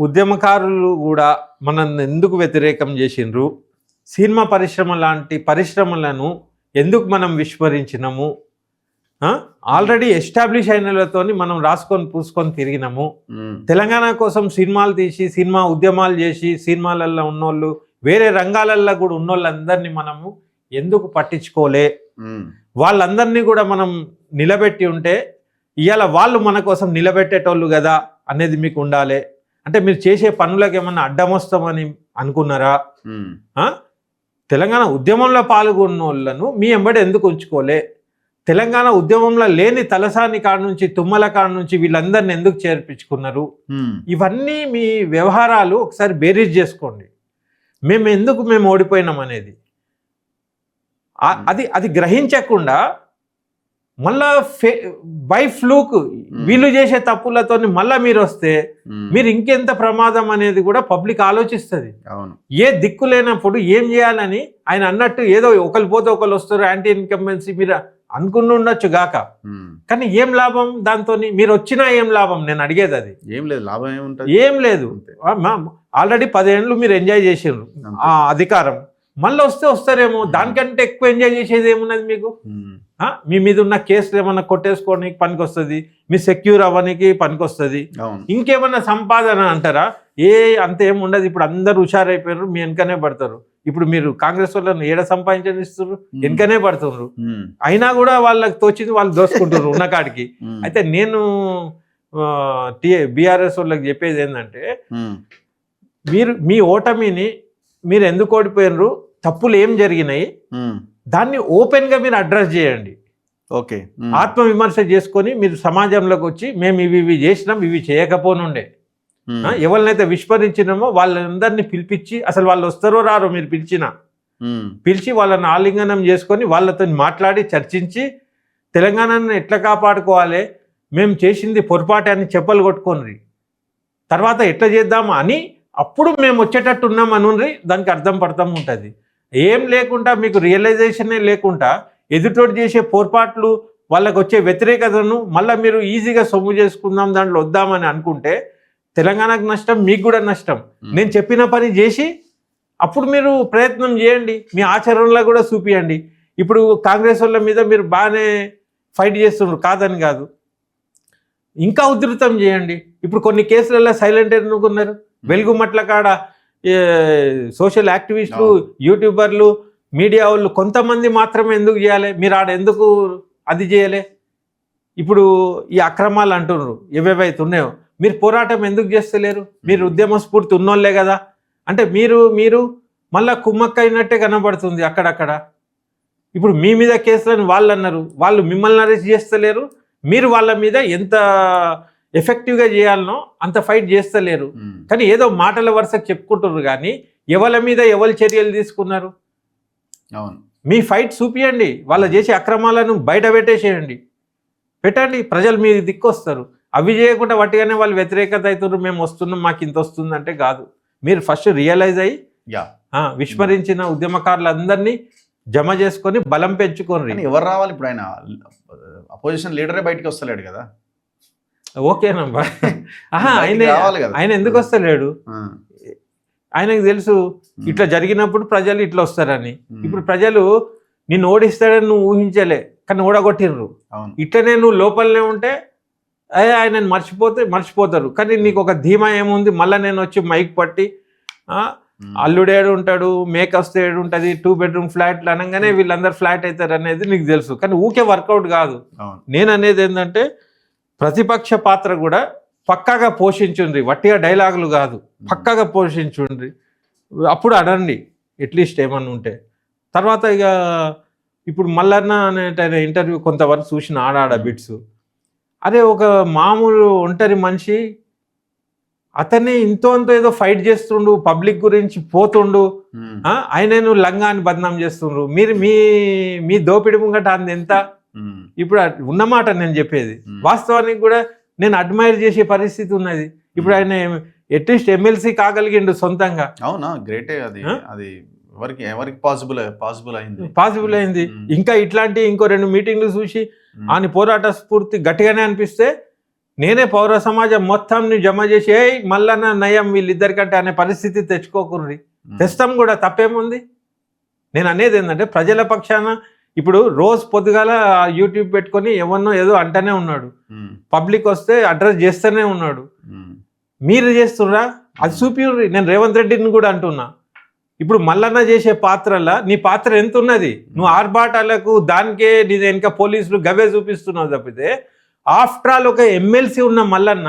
ఉద్యమకారులు కూడా మనం ఎందుకు వ్యతిరేకం చేసిండ్రు, సినిమా పరిశ్రమ లాంటి పరిశ్రమలను ఎందుకు మనం విస్మరించినాము, ఆల్రెడీ ఎస్టాబ్లిష్ అయినలతో మనం రాసుకొని పూసుకొని తిరిగినాము, తెలంగాణ కోసం సినిమాలు తీసి సినిమా ఉద్యమాలు చేసి సినిమాలలో ఉన్నోళ్ళు, వేరే రంగాలల్లో కూడా ఉన్నోళ్ళందరినీ మనము ఎందుకు పట్టించుకోలే, వాళ్ళందరినీ కూడా మనం నిలబెట్టి ఉంటే ఇవాళ వాళ్ళు మన కోసం నిలబెట్టేటోళ్ళు కదా అనేది మీకు ఉండాలి. అంటే మీరు చేసే పనులకు ఏమన్నా అడ్డం వస్తామని అనుకున్నారా? తెలంగాణ ఉద్యమంలో పాల్గొన్న వాళ్ళను మీ ఎంబడి ఎందుకు ఉంచుకోలే? తెలంగాణ ఉద్యమంలో లేని తలసాని కాడ నుంచి, తుమ్మల కాడ నుంచి వీళ్ళందరిని ఎందుకు చేర్పించుకున్నారు? ఇవన్నీ మీ వ్యవహారాలు ఒకసారి బేరీజ్ చేసుకోండి. మేము ఓడిపోయినాం అనేది అది గ్రహించకుండా మళ్ళా బై ఫ్లూక్ వీళ్ళు చేసే తప్పులతో మళ్ళా మీరు వస్తే మీరు ఇంకెంత ప్రమాదం అనేది కూడా పబ్లిక్ ఆలోచిస్తుంది. ఏ దిక్కు లేనప్పుడు ఏం చేయాలని ఆయన అన్నట్టు ఏదో ఒకరు పోతే ఒకరు వస్తారు, యాంటీ ఇన్కంబెన్సీ, మీరు అనుకుని ఉండొచ్చు గాక, కానీ ఏం లాభం దాంతో? మీరు వచ్చినా ఏం లాభం? నేను అడిగేది అది. ఏం లేదు, లాభం ఏముంటుంది? ఏం లేదు. ఆల్రెడీ 10 ఏళ్ళు మీరు ఎంజాయ్ చేసిండ్రు ఆ అధికారం, మళ్ళీ వస్తే వస్తారేమో, దానికంటే ఎక్కువ ఎంజాయ్ చేసేది ఏమున్నది మీకు? మీ మీద ఉన్న కేసులు ఏమన్నా కొట్టేసుకోవడానికి పనికి వస్తుంది, మీ సెక్యూర్ అవ్వడానికి పనికి వస్తుంది, ఇంకేమన్నా సంపాదన అంటారా? అంత ఏమి ఉండదు. ఇప్పుడు అందరు హుషారైపోయారు, మీ వెనకనే పడతారు. ఇప్పుడు మీరు కాంగ్రెస్ వాళ్ళని ఏడ సంపాదించనిస్తున్నారు, వెనకనే పడుతున్నారు. అయినా కూడా వాళ్ళకి తోచింది వాళ్ళు దోసుకుంటున్నారు ఉన్న కాడికి. అయితే నేను బీఆర్ఎస్ వాళ్ళకి చెప్పేది ఏంటంటే, మీరు మీ ఓటమిని మీరు ఎందుకు ఓడిపోయినరు, తప్పులు ఏం జరిగినాయి, దాన్ని ఓపెన్గా మీరు అడ్రస్ చేయండి. ఓకే, ఆత్మవిమర్శ చేసుకొని మీరు సమాజంలోకి వచ్చి మేము ఇవి చేసినాం, ఇవి చేయకపోనుండే, ఎవరినైతే విస్మరించినామో వాళ్ళందరినీ పిలిపించి, అసలు వాళ్ళు వస్తారో రారో మీరు పిలిచి వాళ్ళని ఆలింగనం చేసుకొని వాళ్ళతో మాట్లాడి చర్చించి తెలంగాణను ఎట్లా కాపాడుకోవాలి, మేము చేసింది పొరపాటు అని చెప్పలు కొట్టుకోండి, తర్వాత ఎట్లా చేద్దామా అని అప్పుడు మేము వచ్చేటట్టు ఉన్నాం అనుండ్రి, దానికి అర్థం పడతాం ఉంటుంది. ఏం లేకుండా మీకు రియలైజేషనే లేకుండా ఎదుటోటి చేసే పొరపాట్లు వాళ్ళకు వచ్చే వ్యతిరేకతను మళ్ళీ మీరు ఈజీగా సొమ్ము చేసుకుందాం దాంట్లో వద్దామని అనుకుంటే తెలంగాణకు నష్టం, మీకు కూడా నష్టం. నేను చెప్పిన పని చేసి అప్పుడు మీరు ప్రయత్నం చేయండి, మీ ఆచరణలో కూడా చూపియండి. ఇప్పుడు కాంగ్రెస్ వాళ్ళ మీద మీరు బాగానే ఫైట్ చేస్తున్నారు, కాదని కాదు, ఇంకా ఉధృతం చేయండి. ఇప్పుడు కొన్ని కేసులలో సైలెంట్ ఎన్నుకున్నారు, వెలుగుమట్ల కాడ సోషల్ యాక్టివిస్టులు, యూట్యూబర్లు, మీడియా వాళ్ళు కొంతమంది మాత్రమే ఎందుకు చేయాలి? మీరు ఆడ ఎందుకు అది చేయలే? ఇప్పుడు ఈ అక్రమాలు అంటున్నారు ఏవేవైతే ఉన్నాయో, మీరు పోరాటం ఎందుకు చేస్తలేరు? మీరు ఉద్యమ స్ఫూర్తి ఉన్నోళ్ళే కదా. అంటే మీరు మళ్ళా కుమ్మక్కైనట్టే కనబడుతుంది అక్కడక్కడ. ఇప్పుడు మీ మీద కేసులని వాళ్ళు అన్నారు, వాళ్ళు మిమ్మల్ని అరెస్ట్ చేస్తలేరు, మీరు వాళ్ళ మీద ఎంత ఎఫెక్టివ్గా చేయాలనో అంత ఫైట్ చేస్తలేరు. కానీ ఏదో మాటల వరుసకు చెప్పుకుంటున్నారు, కానీ ఎవరి మీద ఎవరు చర్యలు తీసుకున్నారు? అవును, మీ ఫైట్ చూపియండి, వాళ్ళ చేసే అక్రమాలను బయట పెట్టండి, ప్రజలు మీ దిక్కు వస్తారు. అవి చేయకుండా వట్టిగానే వాళ్ళు వ్యతిరేకత అవుతున్నారు, మేము వస్తున్నాం మాకు ఇంత వస్తుంది అంటే కాదు. మీరు ఫస్ట్ రియలైజ్ అయ్యి విస్మరించిన ఉద్యమకారులందరినీ జమ చేసుకొని బలం పెంచుకోండి. ఎవరు రావాలి? ఇప్పుడు ఆయన అపోజిషన్ లీడరే బయటకు వస్తలేడు కదా. ఓకేనమ్మా, ఆయన ఎందుకు వస్తలేడు? ఆయనకు తెలుసు ఇట్లా జరిగినప్పుడు ప్రజలు ఇట్లా వస్తారని. ఇప్పుడు ప్రజలు నిన్ను ఓడిస్తాడని నువ్వు ఊహించలే, కానీ ఓడగొట్టిర్రు. ఇట్లనే నువ్వు లోపలనే ఉంటే ఆయనను మర్చిపోతారు. కానీ నీకు ఒక ధీమా ఏముంది, మళ్ళీ నేను వచ్చి మైక్ పట్టి అల్లుడేడు ఉంటాడు, మేకప్స్ ఏడు ఉంటుంది, 2 bedroom ఫ్లాట్లు అనగానే వీళ్ళందరూ ఫ్లాట్ అవుతారు అనేది నీకు తెలుసు. కానీ ఊకే వర్కౌట్ కాదు. నేను అనేది ఏంటంటే ప్రతిపక్ష పాత్ర కూడా పక్కాగా పోషించుండ్రి, వట్టిగా డైలాగులు కాదు, పక్కాగా పోషించుండ్రి. అప్పుడు అనండి అట్లీస్ట్ ఏమన్నా ఉంటే. తర్వాత ఇక ఇప్పుడు మల్లన్న అనే ఇంటర్వ్యూ కొంతవరకు చూసిన ఆడాడ బిట్స్, అదే ఒక మామూలు ఒంటరి మనిషి అతన్ని ఇంతో అంతో ఏదో ఫైట్ చేస్తుండు, పబ్లిక్ గురించి పోతుండు, ఆయనను లంగాన్ని బదనాం చేస్తుండ్రు. మీరు మీ దోపిడి ముంగట అంది ఎంత? ఇప్పుడు ఉన్నమాట నేను చెప్పేది, వాస్తవానికి కూడా నేను అడ్మైర్ చేసే పరిస్థితి ఉన్నది. ఇప్పుడు ఆయన అట్లీస్ట్ ఎమ్మెల్సీ కాగలిగిండు సొంతంగా. అవునా, గ్రేటే. అది ఎవరికి పాసిబుల్ అయింది. ఇంకా ఇట్లాంటి ఇంకో 2 మీటింగ్లు చూసి ఆయన పోరాట స్ఫూర్తి గట్టిగానే అనిపిస్తే నేనే పౌర సమాజం మొత్తం జమ చేసి మల్లన్న నయం వీళ్ళిద్దరికంటే అనే పరిస్థితి తెచ్చుకోకూడదు. తెస్తాం కూడా, తప్పేముంది? నేను అనేది ఏంటంటే ప్రజల పక్షాన ఇప్పుడు రోజు పొద్దుగాల యూట్యూబ్ పెట్టుకొని ఎవరినో ఏదో అంటనే ఉన్నాడు, పబ్లిక్ వస్తే అడ్రస్ చేస్తూనే ఉన్నాడు. మీరు చేస్తుర్రా? అది చూపిర్రి. నేను రేవంత్ రెడ్డిని కూడా అంటున్నా, ఇప్పుడు మల్లన్న చేసే పాత్రలా నీ పాత్ర ఎంత ఉన్నది? నువ్వు ఆర్భాటాలకు దానికే నీ వెనక పోలీసులు గవే చూపిస్తున్నావు తప్పితే, ఆఫ్టర్ ఆల్ ఒక ఎమ్మెల్సీ ఉన్న మల్లన్న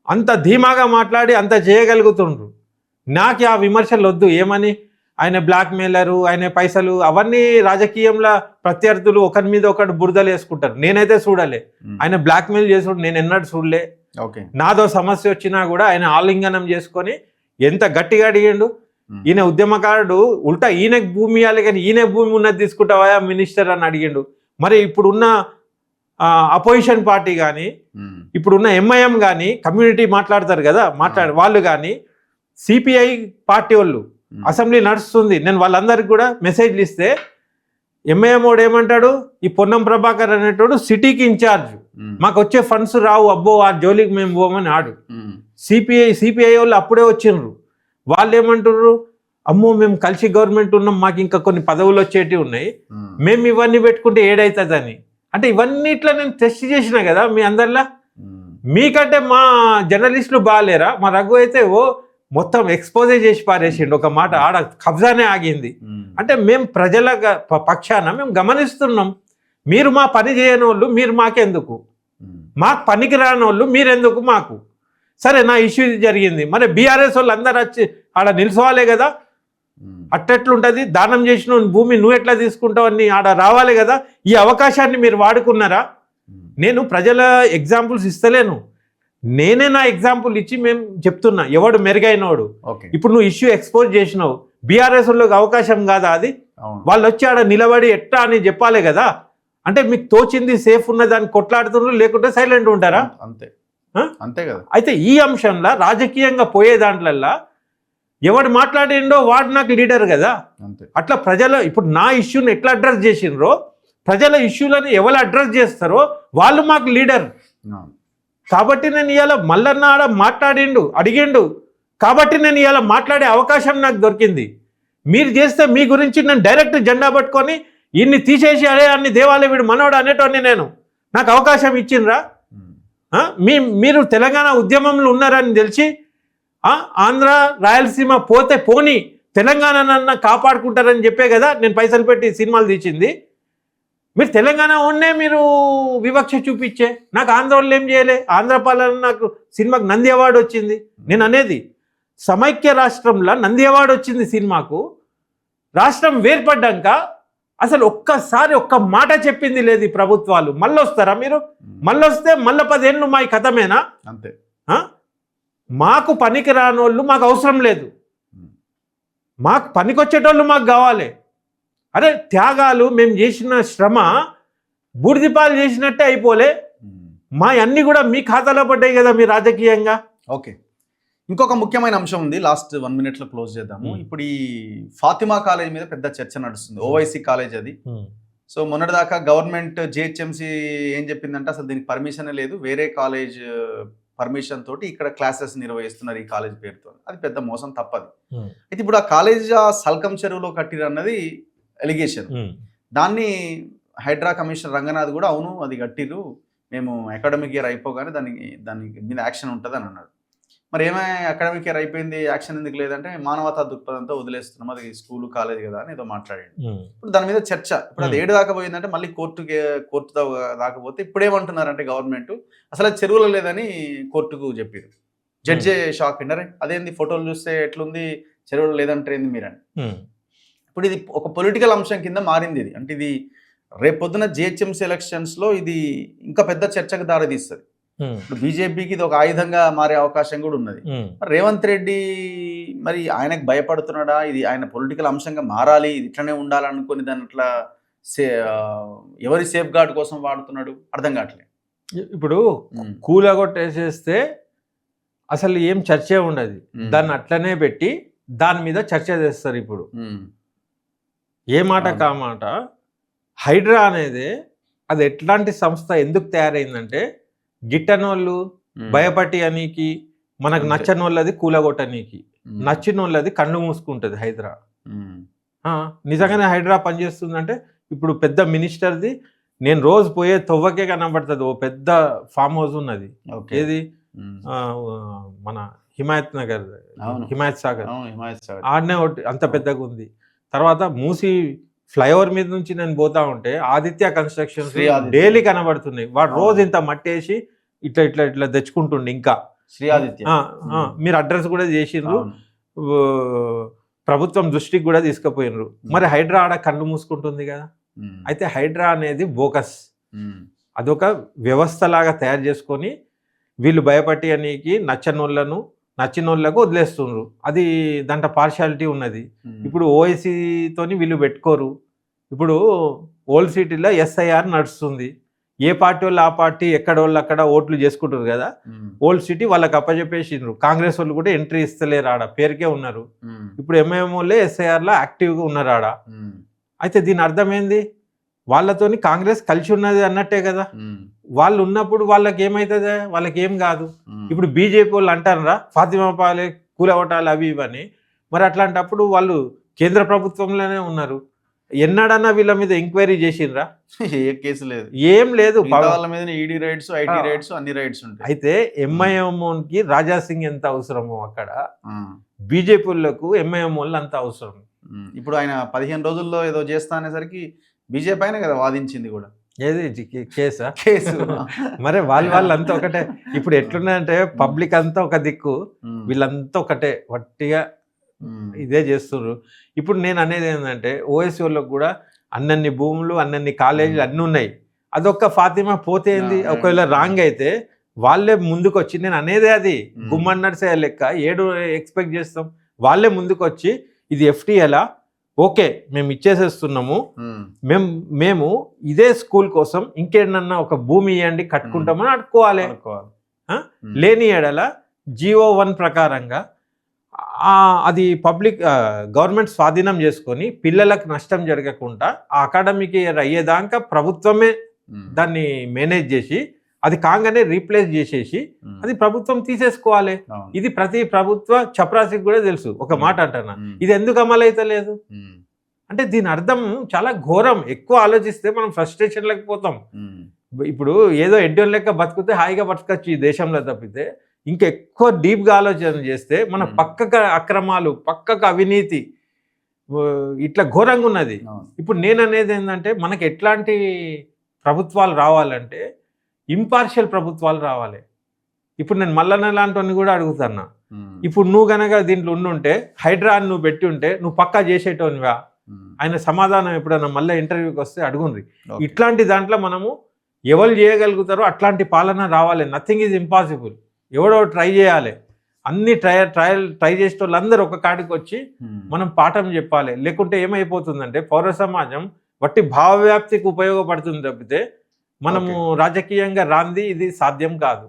అంత ధీమాగా మాట్లాడి అంత చేయగలుగుతుండ్రు. నాకు ఆ విమర్శలు వద్దు. ఏమని ఆయన బ్లాక్ మెయిలరు, ఆయన పైసలు, అవన్నీ రాజకీయంలో ప్రత్యర్థులు ఒకరి మీద ఒకటి బురదలు వేసుకుంటారు. నేనైతే చూడలే, ఆయన బ్లాక్ మెయిల్ చేసుకుంటూ నేను ఎన్నడూ చూడలే. నాదో సమస్య వచ్చినా కూడా ఆయన ఆలింగనం చేసుకొని ఎంత గట్టిగా అడిగిండు. ఈయన ఉద్యమకారుడు, ఉల్టా ఈయనకు భూమి ఇవ్వాలి కానీ ఈయన భూమి ఉన్నది తీసుకుంటావా మినిస్టర్ అని అడిగిండు. మరి ఇప్పుడున్న అపోజిషన్ పార్టీ కానీ ఇప్పుడున్న ఎంఐఎం కానీ కమ్యూనిటీ మాట్లాడతారు కదా, వాళ్ళు కానీ సిపిఐ పార్టీ వాళ్ళు అసెంబ్లీ నడుస్తుంది, నేను వాళ్ళందరికీ కూడా మెసేజ్లు ఇస్తే ఎంఐఎం వాడు ఏమంటాడు, ఈ పొన్నం ప్రభాకర్ అనేటోడు సిటీకి ఇన్ఛార్జ్, మాకు వచ్చే ఫండ్స్ రావు, అబ్బో ఆ జోలికి మేము పోమని ఆడు. సిపిఐ వాళ్ళు అప్పుడే వచ్చిండ్రు, వాళ్ళు ఏమంటారు, అమ్మో మేము కలిసి గవర్నమెంట్ ఉన్నాం, మాకు ఇంకా కొన్ని పదవులు వచ్చేటివి ఉన్నాయి, మేము ఇవన్నీ పెట్టుకుంటే ఏడవుతుందని. అంటే ఇవన్నీ ఇట్లా నేను టెస్ట్ చేసిన కదా మీ అందరిలా. మీకంటే మా జర్నలిస్టులు బాగాలేరా? మా రఘు అయితే మొత్తం ఎక్స్పోజే చేసి పారేసిండు, ఒక మాట ఆడ కబ్జానే ఆగింది. అంటే మేము ప్రజల పక్షాన మేము గమనిస్తున్నాం, మీరు మా పని చేయని వాళ్ళు మీరు మాకెందుకు, మాకు పనికి రాని వాళ్ళు మీరెందుకు మాకు. సరే నా ఇష్యూ జరిగింది, మరి బీఆర్ఎస్ వాళ్ళు అందరు వచ్చి ఆడ నిల్చోవాలే కదా, అట్టెట్లుంటుంది, దానం చేసిన భూమి నువ్వు ఎట్లా తీసుకుంటావు అని ఆడ రావాలి కదా. ఈ అవకాశాన్ని మీరు వాడుకున్నారా? నేను ప్రజల ఎగ్జాంపుల్స్ ఇస్తలేను, నేనే నా ఎగ్జాంపుల్ ఇచ్చి మేము చెప్తున్నా ఎవడు మెరుగైనవాడు. ఇప్పుడు నువ్వు ఇష్యూ ఎక్స్పోజ్ చేసినావు, బీఆర్ఎస్ వాళ్ళకి అవకాశం కాదా అది? వాళ్ళు వచ్చి ఆడ నిలబడి ఎట్టా అని చెప్పాలి కదా. అంటే మీకు తోచింది సేఫ్ ఉన్న దాన్ని కొట్లాడుతున్నారు, లేకుంటే సైలెంట్ ఉంటారా? అంతే అంతే కదా. అయితే ఈ అంశంలో రాజకీయంగా పోయే దాంట్లల్లా ఎవడు మాట్లాడిండో వాడు నాకు లీడర్ కదా. అట్లా ప్రజల ఇప్పుడు నా ఇష్యూని ఎట్లా అడ్రస్ చేసిండ్రో, ప్రజల ఇష్యూలను ఎవరు అడ్రస్ చేస్తారో వాళ్ళు మాకు లీడర్. కాబట్టి నేను ఇవాళ మల్లన్న ఆడ మాట్లాడిండు, అడిగిండు, కాబట్టి నేను ఇవాళ మాట్లాడే అవకాశం నాకు దొరికింది. మీరు చేస్తే మీ గురించి నేను డైరెక్ట్ జెండా పట్టుకొని ఇన్ని తీసేసి అరే అన్ని దేవాలయ వీడు మనోడు అనేటోని నేను, నాకు అవకాశం ఇచ్చిండ్రా? మీరు తెలంగాణ ఉద్యమంలో ఉన్నారని తెలిసి ఆంధ్ర రాయలసీమ పోతే పోని తెలంగాణనన్నా కాపాడుకుంటారని చెప్పే కదా నేను పైసలు పెట్టి సినిమాలు తీసింది. మీరు తెలంగాణ ఉన్నే మీరు వివక్ష చూపించే, నాకు ఆంధ్ర వాళ్ళు ఏం చేయలే, ఆంధ్ర పాలన నాకు సినిమాకు నంది అవార్డు వచ్చింది. నేను అనేది సమైక్య రాష్ట్రంలో నంది అవార్డు వచ్చింది సినిమాకు. రాష్ట్రం వేర్పడ్డాక అసలు ఒక్కసారి ఒక్క మాట చెప్పింది లేదు ఈ ప్రభుత్వాలు. మళ్ళీ వస్తారా మీరు? మళ్ళీ వస్తే మళ్ళీ 10 ఏళ్ళు మా కథమేనా? అంతే. మాకు పనికి రానోళ్ళు మాకు అవసరం లేదు, మాకు పనికొచ్చేటోళ్ళు మాకు కావాలి. అరే త్యాగాలు మేము చేసిన శ్రమ బూడిదిపాలు చేసినట్టే అయిపోలే, మా అన్నీ కూడా మీ ఖాతాలో పడ్డాయి కదా మీ రాజకీయంగా. ఓకే, ఇంకొక ముఖ్యమైన అంశం ఉంది, లాస్ట్ 1 minute క్లోజ్ చేద్దాము. ఇప్పుడు ఈ ఫాతిమా కాలేజ్ మీద పెద్ద చర్చ నడుస్తుంది, ఓవైసీ కాలేజ్ అది. సో మొన్నటిదాకా గవర్నమెంట్ జిహెచ్ఎంసీ ఏం చెప్పిందంటే అసలు దీనికి పర్మిషన్ లేదు, వేరే కాలేజ్ పర్మిషన్ తోటి ఇక్కడ క్లాసెస్ నిర్వహిస్తున్నారు ఈ కాలేజ్ పేరుతో. అది పెద్ద మోసం, తప్పది. అయితే ఇప్పుడు ఆ కాలేజ్ సల్కం చెరువులో కట్టిరు అన్నది ఎలిగేషన్. దాన్ని హైడ్రా కమిషనర్ రంగనాథ్ కూడా అవును అది కట్టిరు, మేము అకాడమిక్ ఇయర్ అయిపోగానే దాని మీద యాక్షన్ ఉంటుంది అని అన్నాడు. మరి అకాడమిక్ ఇయర్ అయిపోయింది, యాక్షన్ ఎందుకు లేదంటే మానవతా దృక్పథంతో వదిలేస్తున్నాం, అది స్కూలు కాలేజ్ కదా అని ఏదో మాట్లాడాడు. ఇప్పుడు దాని మీద చర్చ, ఇప్పుడు అది 7 దాకా పోయిందంటే మళ్ళీ కోర్టు దాకా పోతే ఇప్పుడు ఏమంటున్నారంటే గవర్నమెంట్ అసలు అది చెరువులో లేదని కోర్టుకు చెప్పారు. జడ్జే షాక్ అన్నారే, అదేంది ఫోటోలు చూస్తే ఎట్లుంది చెరువులో లేదంటారేంది మీరని. ఇప్పుడు ఇది ఒక పొలిటికల్ అంశం కింద మారింది ఇది. అంటే ఇది రేపొద్దున జిహెచ్ఎంసీ ఎలక్షన్స్లో ఇది ఇంకా పెద్ద చర్చకు దారితీస్తుంది. ఇప్పుడు బీజేపీకి ఇది ఒక ఆయుధంగా మారే అవకాశం కూడా ఉన్నది. రేవంత్ రెడ్డి మరి ఆయనకు భయపడుతున్నాడా, ఇది ఆయన పొలిటికల్ అంశంగా మారాలి, ఇది ఇట్లనే ఉండాలనుకుని దాని అట్లా ఎవరి సేఫ్ గార్డ్ కోసం వాడుతున్నాడు అర్థం కావట్లేదు. ఇప్పుడు కూలగొట్టేసేస్తే అసలు ఏం చర్చే ఉండదు, దాన్ని అట్లనే పెట్టి దాని మీద చర్చ చేస్తారు. ఇప్పుడు ఏ మాట కామాట హైడ్రా అనేది అది ఎట్లాంటి సంస్థ ఎందుకు తయారైందంటే గిట్టనోళ్ళు భయపట్టి అనికి, మనకు నచ్చనోళ్ళది కూలగొట్టనీకి, నచ్చినోళ్ళది కళ్ళు మూసుకుంటుంది హైడ్రా. నిజంగానే హైడ్రా పనిచేస్తుందంటే ఇప్పుడు పెద్ద మినిస్టర్ది నేను రోజు పోయే తొవ్వకే కనబడుతుంది, ఓ పెద్ద ఫామ్ హౌస్ ఉన్నది, ఏది మన హిమాయత్ సాగర్ ఆడనే అంత పెద్దగా ఉంది. తర్వాత మూసి ఫ్లైఓవర్ మీద నుంచి నేను పోతా ఉంటే ఆదిత్య కన్స్ట్రక్షన్స్ డైలీ కనబడుతున్నాయి, వాడు రోజు ఇంత మట్టేసి ఇట్లా ఇట్లా ఇట్లా తెచ్చుకుంటుండే. ఇంకా శ్రీ ఆదిత్య మీరు అడ్రస్ కూడా చేసిండ్రు, ప్రభుత్వం దృష్టికి కూడా తీసుకుపోయినరు. మరి హైడ్రా ఆడ కళ్ళు మూసుకుంటుంది కదా. అయితే హైడ్రా అనేది బోకస్, అదొక వ్యవస్థ లాగా తయారు చేసుకొని వీళ్ళు భయపట్టి అనికి నచ్చినోళ్ళకు వదిలేస్తున్నారు. అది దాంట్లో పార్షాలిటీ ఉన్నది. ఇప్పుడు ఓఐసీతోని వీళ్ళు పెట్టుకోరు. ఇప్పుడు ఓల్డ్ సిటీలో ఎస్ఐఆర్ నడుస్తుంది, ఏ పార్టీ వాళ్ళు ఆ పార్టీ ఎక్కడ వాళ్ళు అక్కడ ఓట్లు చేసుకుంటారు కదా. ఓల్డ్ సిటీ వాళ్ళకి అప్పచెప్పేసిండ్రు, కాంగ్రెస్ వాళ్ళు కూడా ఎంట్రీ ఇస్తలేరు, ఆడ పేరుకే ఉన్నారు. ఇప్పుడు ఎంఐఎం వాళ్ళే ఎస్ఐఆర్లో యాక్టివ్గా ఉన్నారు ఆడ. అయితే దీని అర్థం ఏంది? వాళ్ళతోని కాంగ్రెస్ కలిసి ఉన్నది అన్నట్టే కదా. వాళ్ళు ఉన్నప్పుడు వాళ్ళకి ఏమవుతుంది? వాళ్ళకి ఏం కాదు. ఇప్పుడు బీజేపీ వాళ్ళు అంటారా ఫాతిమా పాలే కూలగొట్టాలి అవి ఇవని. మరి అట్లాంటప్పుడు వాళ్ళు కేంద్ర ప్రభుత్వంలోనే ఉన్నారు. ఎన్నడన్నా వీళ్ళ మీద ఎంక్వైరీ చేసిండ్రా? ఏ కేసు లేదు, ఏం లేదు. వాళ్ళ మీద ఈడీ రైడ్స్, ఐటీ రైడ్స్, అన్ని రైడ్స్ ఉంటాయి. అయితే ఎంఐఎంకి రాజా సింగ్ ఎంత అవసరమో అక్కడ బీజేపీలకు ఎంఐఎం వాళ్ళు అంత అవసరం. ఇప్పుడు ఆయన 15 రోజుల్లో ఏదో చేస్తా అనేసరికి బీజేపీ అయినా కదా వాదించింది కూడా. ఏది కేసా? కేసు మరి వాళ్ళంతా ఒకటే. ఇప్పుడు ఎట్లున్నాయంటే పబ్లిక్ అంతా ఒక దిక్కు, వీళ్ళంతా ఒకటే వట్టిగా ఇదే చేస్తున్నారు. ఇప్పుడు నేను అనేది ఏంటంటే ఓఎస్సీ వాళ్ళకు కూడా అన్నన్ని భూములు, అన్నన్ని కాలేజీలు అన్నీ ఉన్నాయి. అదొక్క ఫాతిమా పోతే ఏంది? ఒకవేళ రాంగ్ అయితే వాళ్ళే ముందుకు వచ్చి, నేను అనేది అది గుమ్మన్నర్సే లెక్క 7 ఎక్స్పెక్ట్ చేస్తాం. వాళ్ళే ముందుకు వచ్చి ఇది ఎఫ్టీఎలా, ఓకే మేము ఇచ్చేసేస్తున్నాము, మేము ఇదే స్కూల్ కోసం ఇంకేడన్నా ఒక భూమి ఇవ్వండి కట్టుకుంటామని అడుక్కోవాలి. లేని ఎడల GO1 ప్రకారంగా అది పబ్లిక్ గవర్నమెంట్ స్వాధీనం చేసుకొని పిల్లలకు నష్టం జరగకుండా ఆ అకాడమిక్ ఇయర్ అయ్యేదాకా ప్రభుత్వమే దాన్ని మేనేజ్ చేసి, అది కాగానే రీప్లేస్ చేసేసి అది ప్రభుత్వం తీసేసుకోవాలి. ఇది ప్రతి ప్రభుత్వ చపరాసికి కూడా తెలుసు. ఒక మాట అంటున్నా, ఇది ఎందుకు అమలైతే లేదు అంటే దీని అర్థం చాలా ఘోరం. ఎక్కువ ఆలోచిస్తే మనం ఫ్రస్ట్రేషన్ లేకపోతాం. ఇప్పుడు ఏదో ఎడ్డోన్ లెక్క బతికితే హాయిగా బతకచ్చు ఈ దేశంలో తప్పితే, ఇంకెక్కువ డీప్గా ఆలోచన చేస్తే మన పక్కక అక్రమాలు, పక్కక అవినీతి ఇట్లా ఘోరంగా ఉన్నది. ఇప్పుడు నేను అనేది ఏంటంటే మనకి ఎట్లాంటి ప్రభుత్వాలు రావాలంటే ఇంపార్షియల్ ప్రభుత్వాలు రావాలి. ఇప్పుడు నేను మల్లన్న లాంటి కూడా అడుగుతున్నా, ఇప్పుడు నువ్వు గనక దీంట్లో ఉండుంటే, హైడ్రా అని నువ్వు పెట్టి ఉంటే నువ్వు పక్కా చేసేటోనివా? ఆయన సమాధానం ఎప్పుడన్నా మళ్ళీ ఇంటర్వ్యూకి వస్తే అడుగుండ్రి. ఇట్లాంటి దాంట్లో మనము ఎవరు చేయగలుగుతారో అట్లాంటి పాలన రావాలి. Nothing is impossible. ఎవడో ట్రై చేయాలి. అన్ని ట్రై చేసే వాళ్ళందరూ ఒక కాడికి వచ్చి మనం పాఠం చెప్పాలి. లేకుంటే ఏమైపోతుందంటే పౌర సమాజం వట్టి భావవ్యాప్తికి ఉపయోగపడుతుంది తప్పితే మనము రాజకీయంగా రాంది ఇది సాధ్యం కాదు.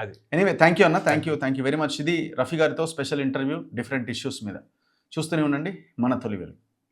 అది ఎనీవే, థ్యాంక్ యూ అన్న, థ్యాంక్ యూ వెరీ మచ్. ఇది రఫీ గారితో స్పెషల్ ఇంటర్వ్యూ డిఫరెంట్ ఇష్యూస్ మీద. చూస్తూనే ఉండండి మన తొలి వెలుగు.